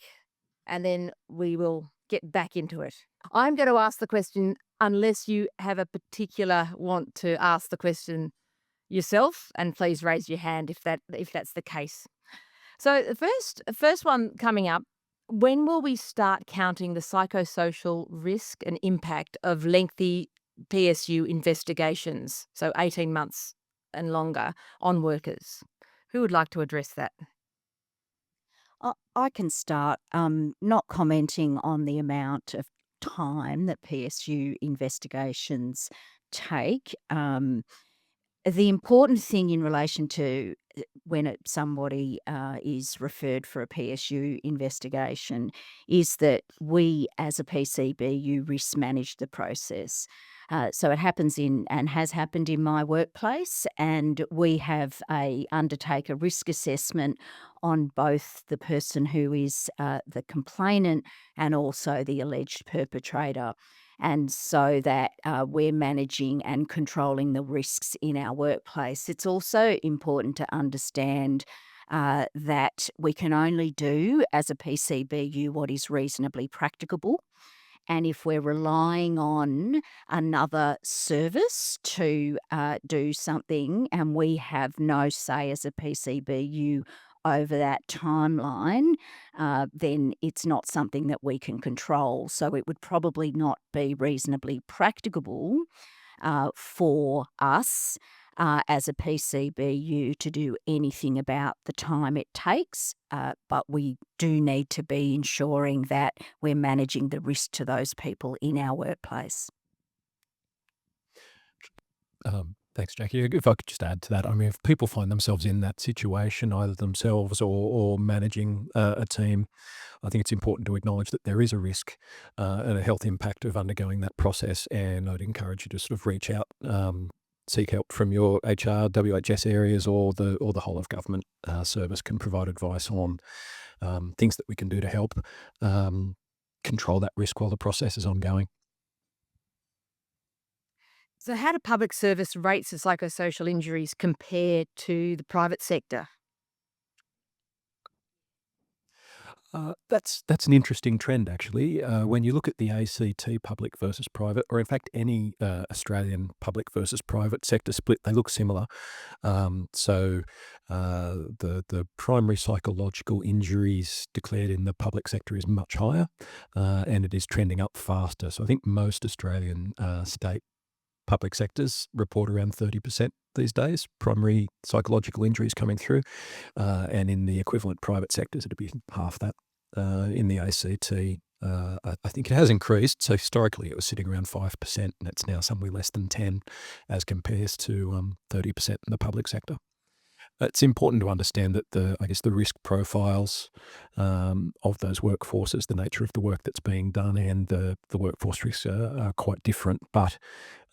and then we will get back into it. I'm going to ask the question unless you have a particular want to ask the question yourself, and please raise your hand if that's the case. So the first one coming up, when will we start counting the psychosocial risk and impact of lengthy PSU investigations, so 18 months and longer, on workers? Who would like to address that? I can start, not commenting on the amount of time that PSU investigations take. The important thing in relation to when somebody is referred for a PSU investigation is that we, as a PCBU, risk manage the process. So it happens and has happened in my workplace, and we have undertake a risk assessment on both the person who is the complainant and also the alleged perpetrator. And so that we're managing and controlling the risks in our workplace. It's also important to understand that we can only do as a PCBU what is reasonably practicable. And if we're relying on another service to do something and we have no say as a PCBU over that timeline, then it's not something that we can control. So it would probably not be reasonably practicable for us as a PCBU to do anything about the time it takes, but we do need to be ensuring that we're managing the risk to those people in our workplace. Thanks, Jacqui. If I could just add to that, I mean, if people find themselves in that situation, either themselves or managing a team, I think it's important to acknowledge that there is a risk and a health impact of undergoing that process. And I'd encourage you to sort of reach out, seek help from your HR, WHS areas, or the whole of government service can provide advice on things that we can do to help control that risk while the process is ongoing. So how do public service rates of psychosocial injuries compare to the private sector? That's an interesting trend, actually. When you look at the ACT public versus private, or in fact any Australian public versus private sector split, they look similar. So the primary psychological injuries declared in the public sector is much higher, and it is trending up faster. So I think most Australian state public sectors report around 30% these days, primary psychological injuries coming through. And in the equivalent private sectors, it'd be half that. In the ACT, I think it has increased. So historically, it was sitting around 5%, and it's now somewhere less than 10, as compares to 30% in the public sector. It's important to understand that the risk profiles of those workforces, the nature of the work that's being done, and the workforce risks are quite different. But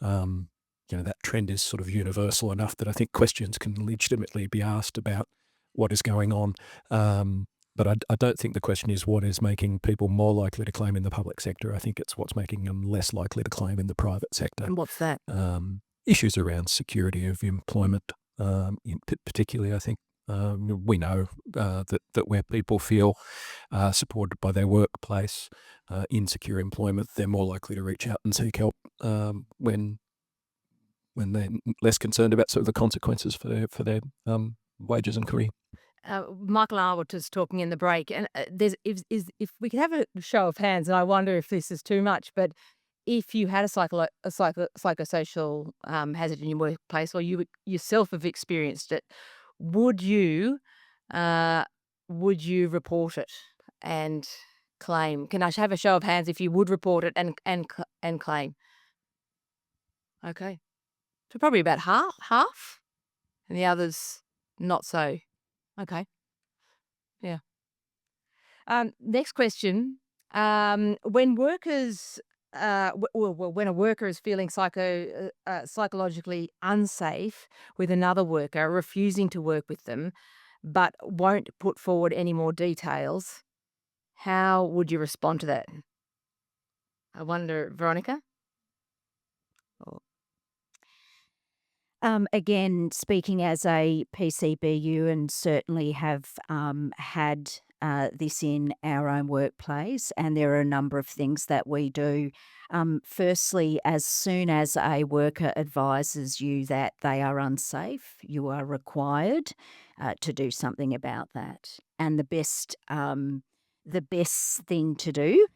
that trend is sort of universal enough that I think questions can legitimately be asked about what is going on. But I don't think the question is what is making people more likely to claim in the public sector. I think it's what's making them less likely to claim in the private sector. And what's that? Issues around security of employment. Particularly, I think we know that where people feel supported by their workplace in secure employment, they're more likely to reach out and seek help when they're less concerned about sort of the consequences for their wages and career. Michael and I were just talking in the break, and if we could have a show of hands, and I wonder if this is too much, but if you had a psychosocial hazard in your workplace, or you yourself have experienced it, would you report it and claim? Can I have a show of hands if you would report it and claim? Okay, so probably about half, and the others not so. Okay, yeah. Next question. When workers, when a worker is feeling psychologically unsafe with another worker, refusing to work with them, but won't put forward any more details, how would you respond to that? I wonder, Veronica? Again, speaking as a PCBU, and certainly have had this in our own workplace, and there are a number of things that we do. Firstly, as soon as a worker advises you that they are unsafe, you are required to do something about that. And the best thing to do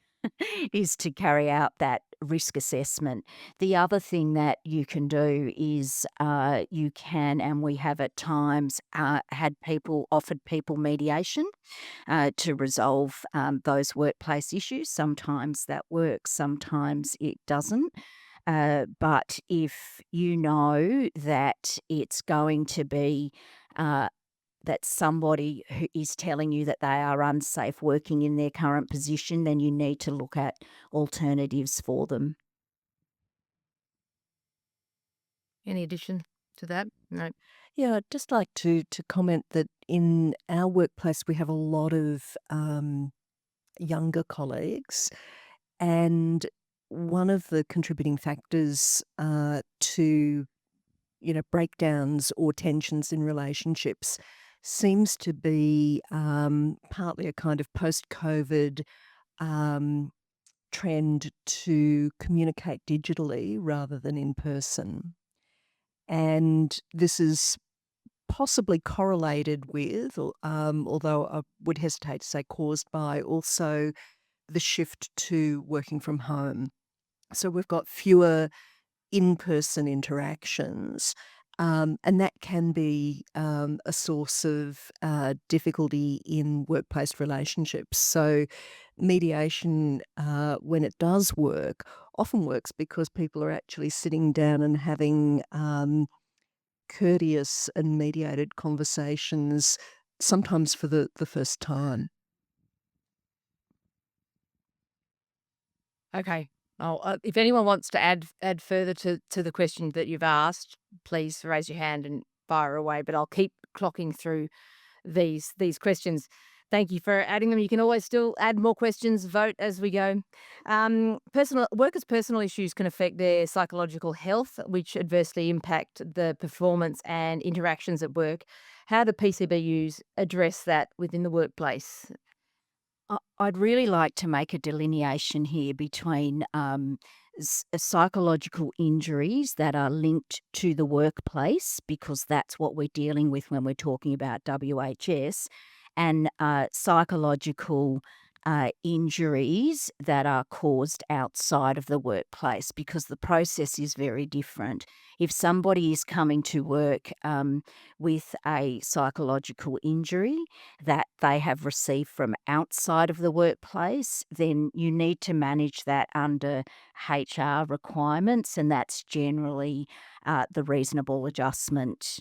is to carry out that risk assessment. The other thing that you can do is you can, and we have at times offered people mediation to resolve those workplace issues. Sometimes that works, sometimes it doesn't. But if you know that it's going to be that somebody who is telling you that they are unsafe working in their current position, then you need to look at alternatives for them. Any addition to that? No. Yeah, I'd just like to comment that in our workplace we have a lot of younger colleagues, and one of the contributing factors to breakdowns or tensions in relationships seems to be partly a kind of post-COVID trend to communicate digitally rather than in person. And this is possibly correlated with, although I would hesitate to say caused by, also the shift to working from home. So we've got fewer in-person interactions, and that can be a source of difficulty in workplace relationships. So mediation, when it does work, often works because people are actually sitting down and having courteous and mediated conversations, sometimes for the first time. Okay. If anyone wants to add further to the question that you've asked, please raise your hand and fire away. But I'll keep clocking through these questions. Thank you for adding them. You can always still add more questions, vote as we go. Workers' personal issues can affect their psychological health, which adversely impact the performance and interactions at work. How do PCBUs address that within the workplace? I'd really like to make a delineation here between psychological injuries that are linked to the workplace, because that's what we're dealing with when we're talking about WHS, and psychological injuries that are caused outside of the workplace, because the process is very different. If somebody is coming to work with a psychological injury that they have received from outside of the workplace, then you need to manage that under HR requirements, and that's generally the reasonable adjustment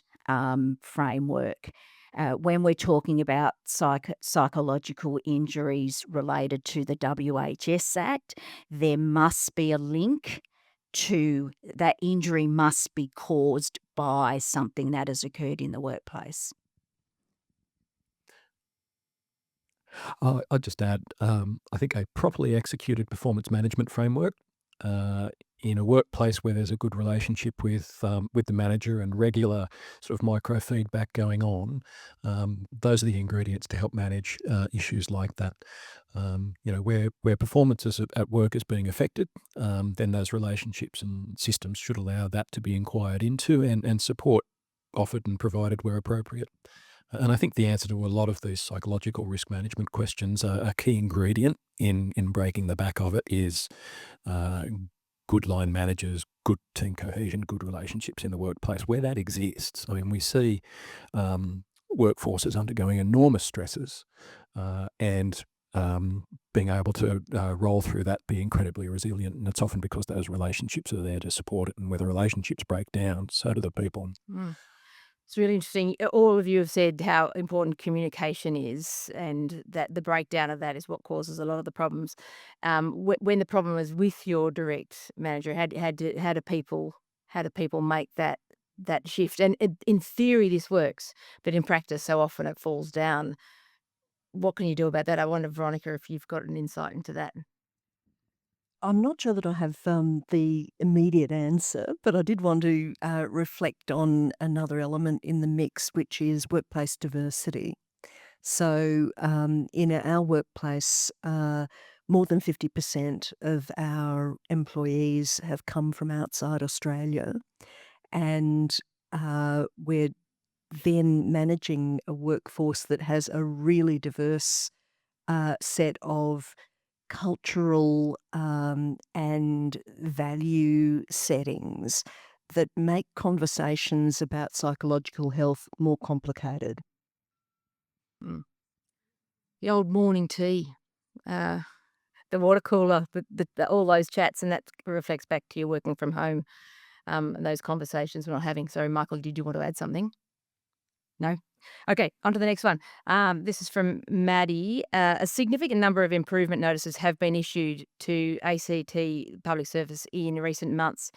framework. When we're talking about psychological injuries related to the WHS Act, there must be a link to that injury must be caused by something that has occurred in the workplace. I'd just add, I think a properly executed performance management framework in a workplace where there's a good relationship with the manager and regular sort of micro feedback going on, those are the ingredients to help manage issues like that. Where performance at work is being affected, then those relationships and systems should allow that to be inquired into and support offered and provided where appropriate. And I think the answer to a lot of these psychological risk management questions, a key ingredient in breaking the back of it is good line managers, good team cohesion, good relationships in the workplace, where that exists. I mean, we see workforces undergoing enormous stresses and being able to roll through that, be incredibly resilient. And it's often because those relationships are there to support it. And where the relationships break down, so do the people. Mm. It's really interesting. All of you have said how important communication is, and that the breakdown of that is what causes a lot of the problems. When the problem is with your direct manager, how do people make that shift? And in theory, this works, but in practice, so often it falls down. What can you do about that? I wonder, Veronica, if you've got an insight into that. I'm not sure that I have the immediate answer, but I did want to reflect on another element in the mix, which is workplace diversity. So in our workplace, more than 50% of our employees have come from outside Australia, and we're then managing a workforce that has a really diverse set of cultural and value settings that make conversations about psychological health more complicated. Mm. The old morning tea, the water cooler, all those chats, and that reflects back to you working from home, and those conversations we're not having. Sorry, Michael, did you want to add something? No? Okay, on to the next one. This is from Maddie. A significant number of improvement notices have been issued to ACT public service in recent months.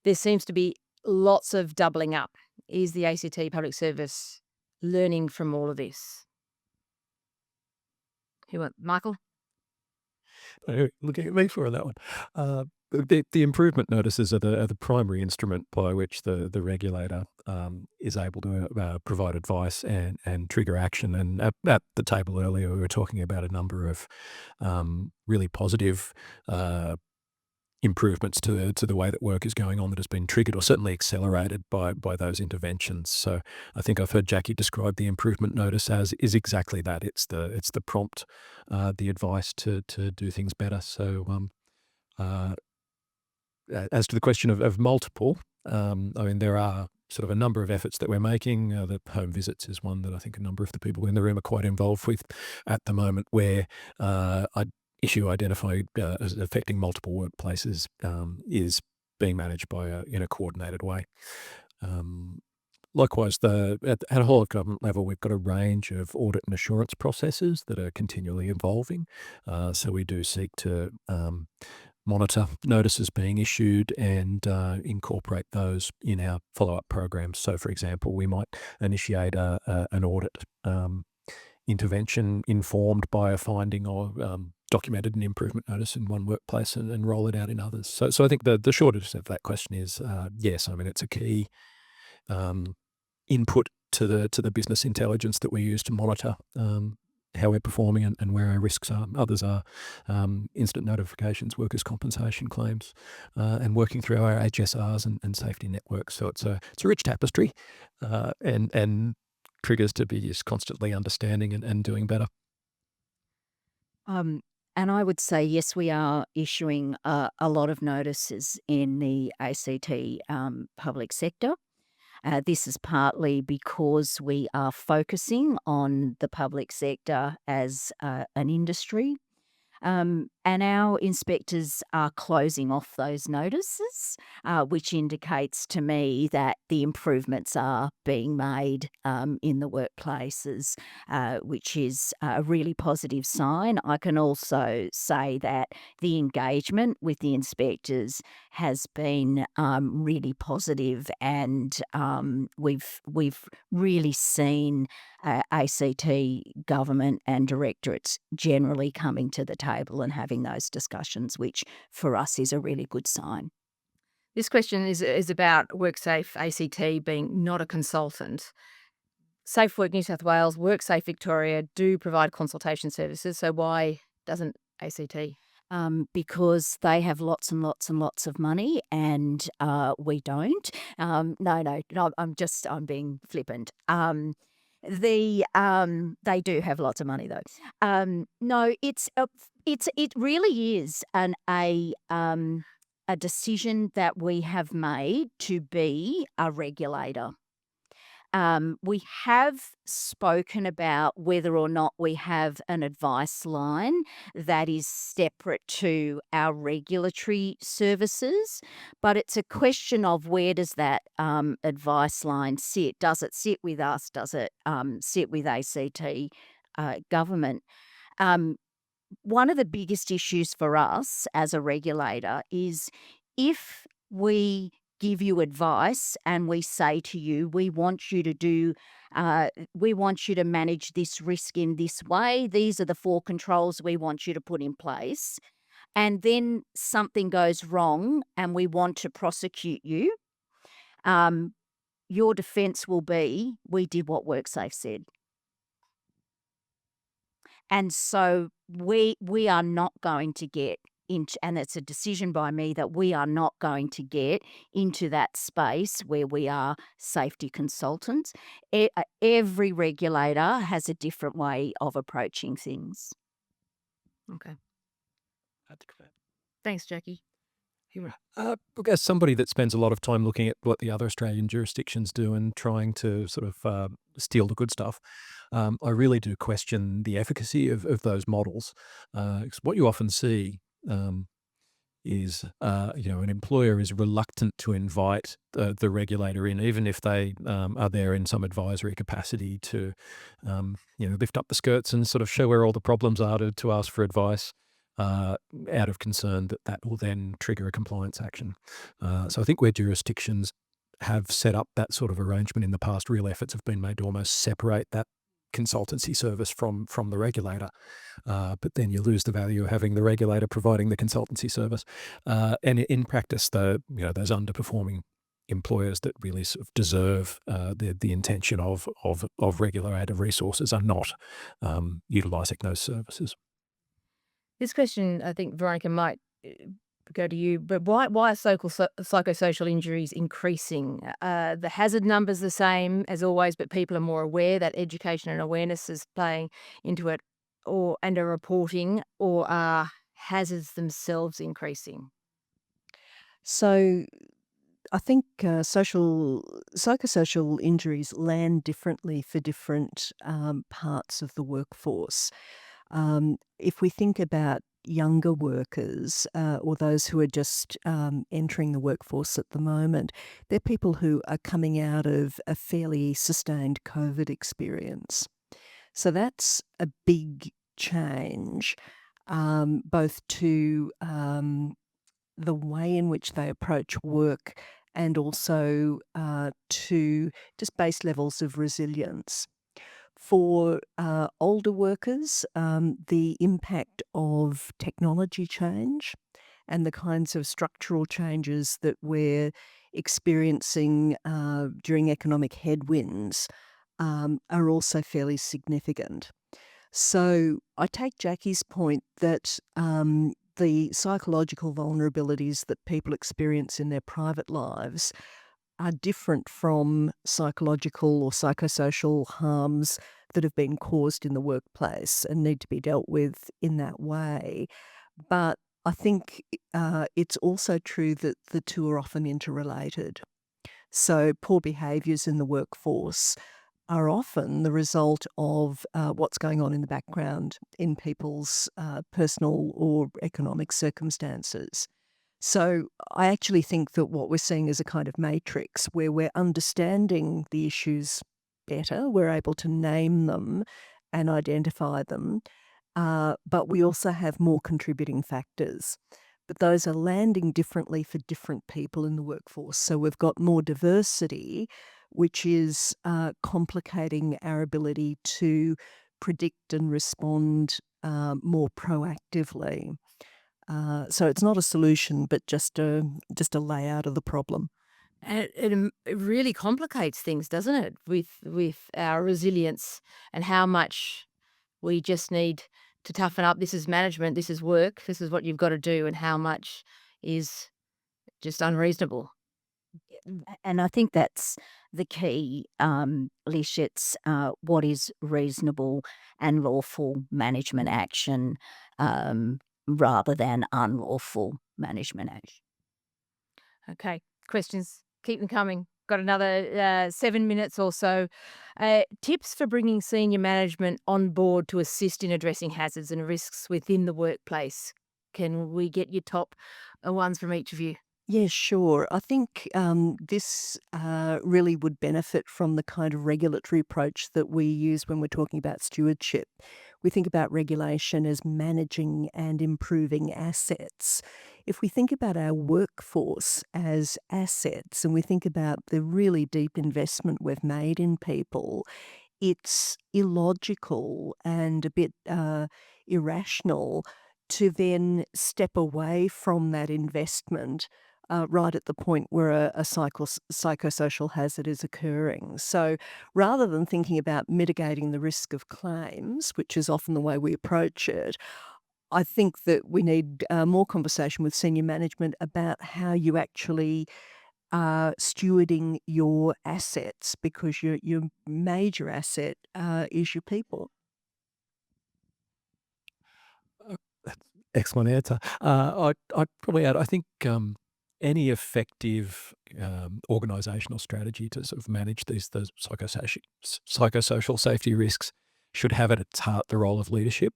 There seems to be lots of doubling up. Is the ACT public service learning from all of this? Michael? Looking at me for that one. The improvement notices are the primary instrument by which the regulator is able to provide advice and trigger action. And at the table earlier, we were talking about a number of really positive improvements to the way that work is going on that has been triggered or certainly accelerated by those interventions. So I think I've heard Jacqui describe the improvement notice as is exactly that. It's the prompt, the advice to do things better. So as to the question of multiple, I mean, there are sort of a number of efforts that we're making. The home visits is one that I think a number of the people in the room are quite involved with at the moment, where issue identified as affecting multiple workplaces is being managed in a coordinated way. Likewise, at a whole of government level, we've got a range of audit and assurance processes that are continually evolving. So we do seek to monitor notices being issued and incorporate those in our follow-up programs. So, for example, we might initiate an audit intervention informed by a finding or documented an improvement notice in one workplace and roll it out in others. So I think the short answer of that question is yes. I mean, it's a key input to the business intelligence that we use to monitor how we're performing and where our risks are. Others are instant notifications, workers' compensation claims, and working through our HSRs and safety networks. So it's a rich tapestry and triggers to be just constantly understanding and doing better. And I would say, yes, we are issuing a lot of notices in the ACT public sector. This is partly because we are focusing on the public sector as an industry. And our inspectors are closing off those notices, which indicates to me that the improvements are being made in the workplaces, which is a really positive sign. I can also say that the engagement with the inspectors has been really positive, and we've really seen ACT government and directorates generally coming to the table and having those discussions, which for us is a really good sign. This question is about WorkSafe ACT being not a consultant. Safe Work New South Wales, WorkSafe Victoria do provide consultation services, so why doesn't ACT? Because they have lots and lots and lots of money, and we don't. No, I'm being flippant. They do have lots of money though. No, it really is a decision that we have made to be a regulator. We have spoken about whether or not we have an advice line that is separate to our regulatory services, but it's a question of where does that advice line sit? Does it sit with us? Does it sit with ACT government? One of the biggest issues for us as a regulator is if we give you advice and we say to you, we want you to manage this risk in this way. These are the 4 controls we want you to put in place. And then something goes wrong and we want to prosecute you. Your defense will be, we did what WorkSafe said. And so we are not going to get into, and it's a decision by me that we are not going to get into that space where we are safety consultants. Every regulator has a different way of approaching things. Okay. Thanks, Jacqui. Look, as somebody that spends a lot of time looking at what the other Australian jurisdictions do and trying to sort of steal the good stuff, I really do question the efficacy of those models. 'Cause what you often see is, an employer is reluctant to invite the regulator in, even if they are there in some advisory capacity to, lift up the skirts and sort of show where all the problems are to ask for advice. Out of concern that will then trigger a compliance action. So I think where jurisdictions have set up that sort of arrangement in the past, real efforts have been made to almost separate that consultancy service from the regulator. But then you lose the value of having the regulator providing the consultancy service. And in practice, those underperforming employers that really sort of deserve the intention of regulator resources are not utilising those services. This question, I think, Veronica, might go to you, but why are psychosocial injuries increasing? The hazard number's the same as always, but people are more aware. That education and awareness is playing into it, and are reporting, or are hazards themselves increasing? So I think psychosocial injuries land differently for different parts of the workforce. If we think about younger workers or those who are just entering the workforce at the moment, they're people who are coming out of a fairly sustained COVID experience. So that's a big change, both to the way in which they approach work and also to just base levels of resilience. For older workers, the impact of technology change and the kinds of structural changes that we're experiencing during economic headwinds are also fairly significant. So I take Jacqui's point that the psychological vulnerabilities that people experience in their private lives are different from psychological or psychosocial harms that have been caused in the workplace and need to be dealt with in that way. But I think it's also true that the two are often interrelated. So poor behaviours in the workforce are often the result of what's going on in the background in people's personal or economic circumstances. So I actually think that what we're seeing is a kind of matrix where we're understanding the issues better, we're able to name them and identify them, but we also have more contributing factors. But those are landing differently for different people in the workforce. So we've got more diversity, which is complicating our ability to predict and respond more proactively. So it's not a solution, but just a layout of the problem. And it really complicates things, doesn't it, with our resilience and how much we just need to toughen up. This is management, this is work, this is what you've got to do, and how much is just unreasonable. And I think that's the key, Lish. It's what is reasonable and lawful management action rather than unlawful management action. Okay, questions, keep them coming. Got another 7 minutes or so. Tips for bringing senior management on board to assist in addressing hazards and risks within the workplace. Can we get your top ones from each of you? Yeah, sure. I think this really would benefit from the kind of regulatory approach that we use when we're talking about stewardship. We think about regulation as managing and improving assets. If we think about our workforce as assets and we think about the really deep investment we've made in people, it's illogical and a bit irrational to then step away from that investment right at the point where a psychosocial hazard is occurring. So rather than thinking about mitigating the risk of claims, which is often the way we approach it, I think that we need more conversation with senior management about how you actually are stewarding your assets, because your major asset is your people. That's excellent answer. I'd probably add, I think any effective organisational strategy to sort of manage those psychosocial safety risks should have at its heart the role of leadership.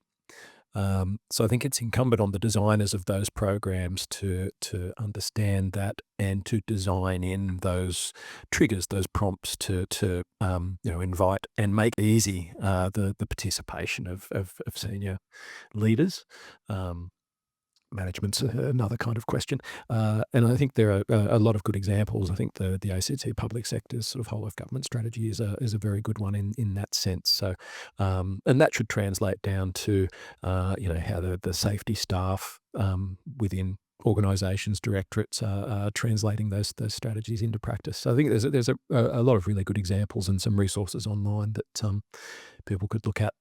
So I think it's incumbent on the designers of those programs to understand that and to design in those triggers, those prompts to invite and make easy the participation of senior leaders. Management's another kind of question. And I think there are a lot of good examples. I think the ACT public sector's sort of whole of government strategy is a very good one in that sense. So, and that should translate down to, how the safety staff within organisations, directorates are translating those strategies into practice. So I think there's a lot of really good examples and some resources online that people could look at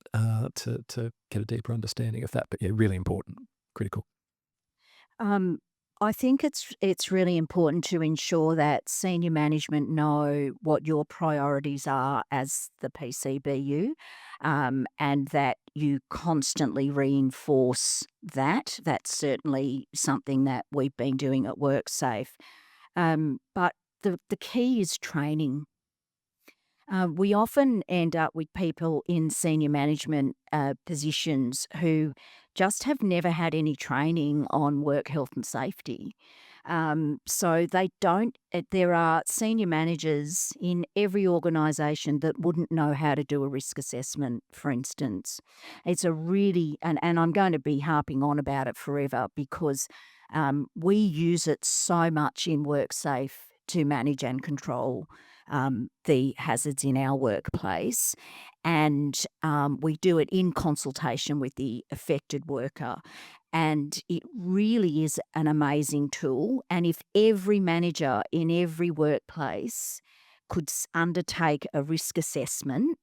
to get a deeper understanding of that. But yeah, really important, critical. I think it's really important to ensure that senior management know what your priorities are as the PCBU, and that you constantly reinforce that. That's certainly something that we've been doing at WorkSafe. But the key is training. We often end up with people in senior management positions who just have never had any training on work health and safety. So they don't, there are senior managers in every organisation that wouldn't know how to do a risk assessment, for instance. It's a really, and I'm going to be harping on about it forever because we use it so much in WorkSafe to manage and control the hazards in our workplace. And we do it in consultation with the affected worker. And it really is an amazing tool. And if every manager in every workplace could undertake a risk assessment,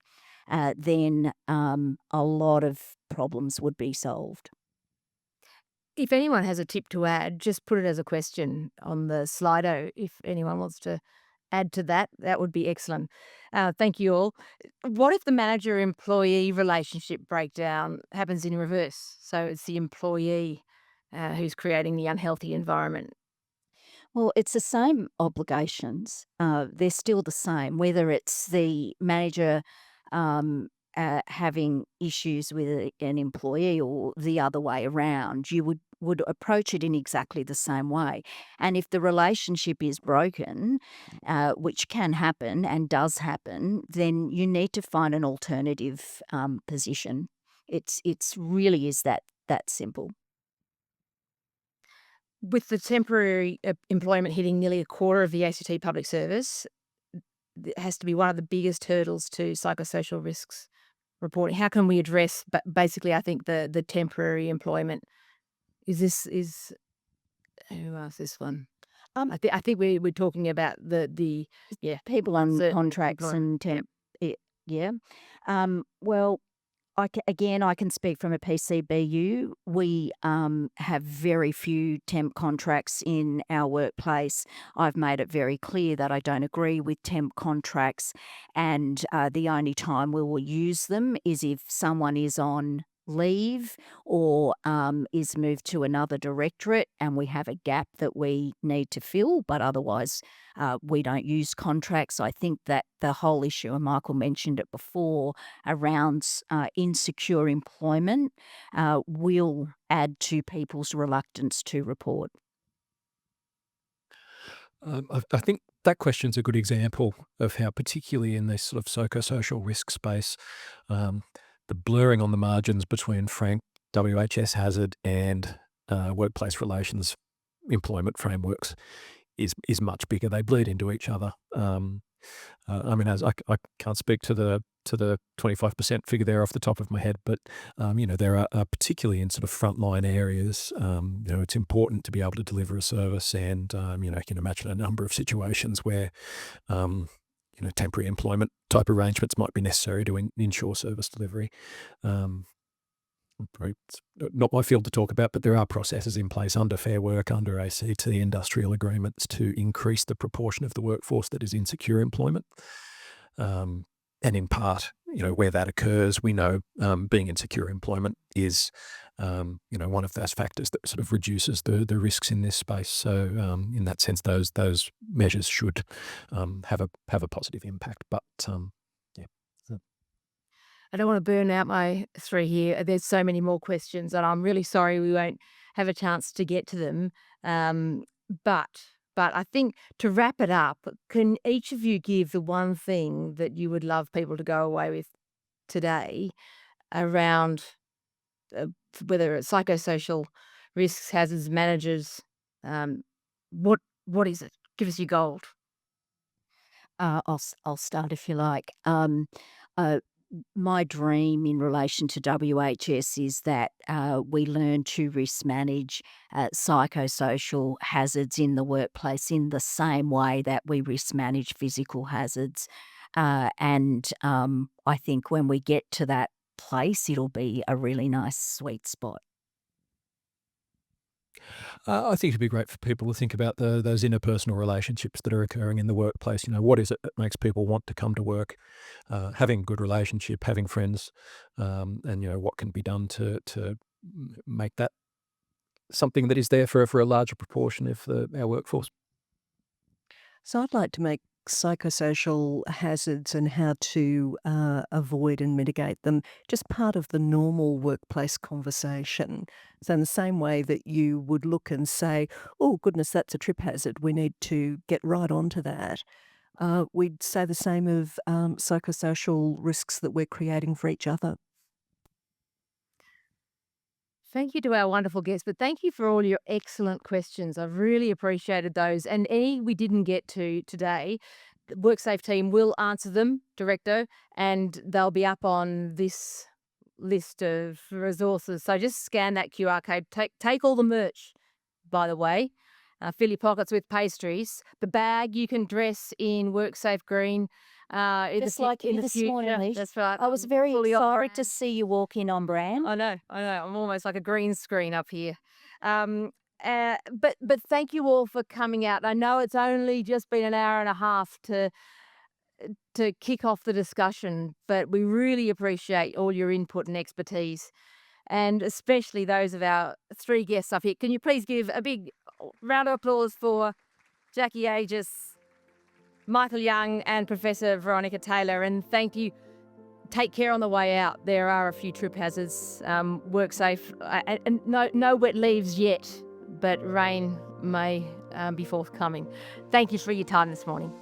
then a lot of problems would be solved. If anyone has a tip to add, just put it as a question on the Slido. If anyone wants to add to that, that would be excellent. Thank you all. What if the manager-employee relationship breakdown happens in reverse? So it's the employee who's creating the unhealthy environment. Well, it's the same obligations. They're still the same, whether it's the manager having issues with an employee or the other way around. You would approach it in exactly the same way. And if the relationship is broken, which can happen and does happen, then you need to find an alternative position. It's really is that simple. With the temporary employment hitting nearly a quarter of the ACT public service, it has to be one of the biggest hurdles to psychosocial risks reporting. How can we address, basically, I think the temporary employment? Who asked this one? I think we're talking about the People on certain contracts employment. and temp. Yeah. Well, I can speak from a PCBU. We have very few temp contracts in our workplace. I've made it very clear that I don't agree with temp contracts, and the only time we will use them is if someone is on leave or is moved to another directorate and we have a gap that we need to fill, but otherwise we don't use contracts. I think that the whole issue, and Michael mentioned it before, around insecure employment will add to people's reluctance to report. I think that question's a good example of how, particularly in this sort of psychosocial risk space, the blurring on the margins between frank WHS hazard and workplace relations employment frameworks is much bigger. They bleed into each other. I mean, as I can't speak to the 25% figure there off the top of my head, but there are particularly in sort of frontline areas, it's important to be able to deliver a service, and I can imagine a number of situations where temporary employment type arrangements might be necessary to ensure service delivery. It's not my field to talk about, but there are processes in place under Fair Work, under ACT industrial agreements to increase the proportion of the workforce that is in secure employment. And in part, where that occurs, we know being in secure employment is, one of those factors that sort of reduces the risks in this space. So, in that sense, those measures should have a positive impact. But yeah. I don't want to burn out my three here. There's so many more questions, and I'm really sorry we won't have a chance to get to them. But I think to wrap it up, can each of you give the one thing that you would love people to go away with today around whether it's psychosocial risks, hazards, managers? What is it? Give us your gold. I'll start if you like. My dream in relation to WHS is that we learn to risk manage psychosocial hazards in the workplace in the same way that we risk manage physical hazards. And I think when we get to that place, it'll be a really nice sweet spot. I think it'd be great for people to think about those interpersonal relationships that are occurring in the workplace. What is it that makes people want to come to work? Having good relationship, having friends, and what can be done to make that something that is there for a larger proportion of our workforce. So I'd like to make psychosocial hazards and how to avoid and mitigate them just part of the normal workplace conversation. So in the same way that you would look and say, oh, goodness, that's a trip hazard, we need to get right onto that. We'd say the same of psychosocial risks that we're creating for each other. Thank you to our wonderful guests, but thank you for all your excellent questions. I've really appreciated those. And any we didn't get to today, the WorkSafe team will answer them, Director, and they'll be up on this list of resources. So just scan that QR code. Take all the merch, by the way. Fill your pockets with pastries. The bag you can dress in WorkSafe green. Just like you this morning, Liz. That's right. I was very Fully on excited to brand. see you walk in on brand. I know. I'm almost like a green screen up here. But thank you all for coming out. I know it's only just been an hour and a half to kick off the discussion, but we really appreciate all your input and expertise, and especially those of our three guests up here. Can you please give a big round of applause for Jacqui Agius, Michael Young, and Professor Veronica Taylor, and thank you. Take care on the way out. There are a few trip hazards. WorkSafe, and no wet leaves yet, but rain may be forthcoming. Thank you for your time this morning.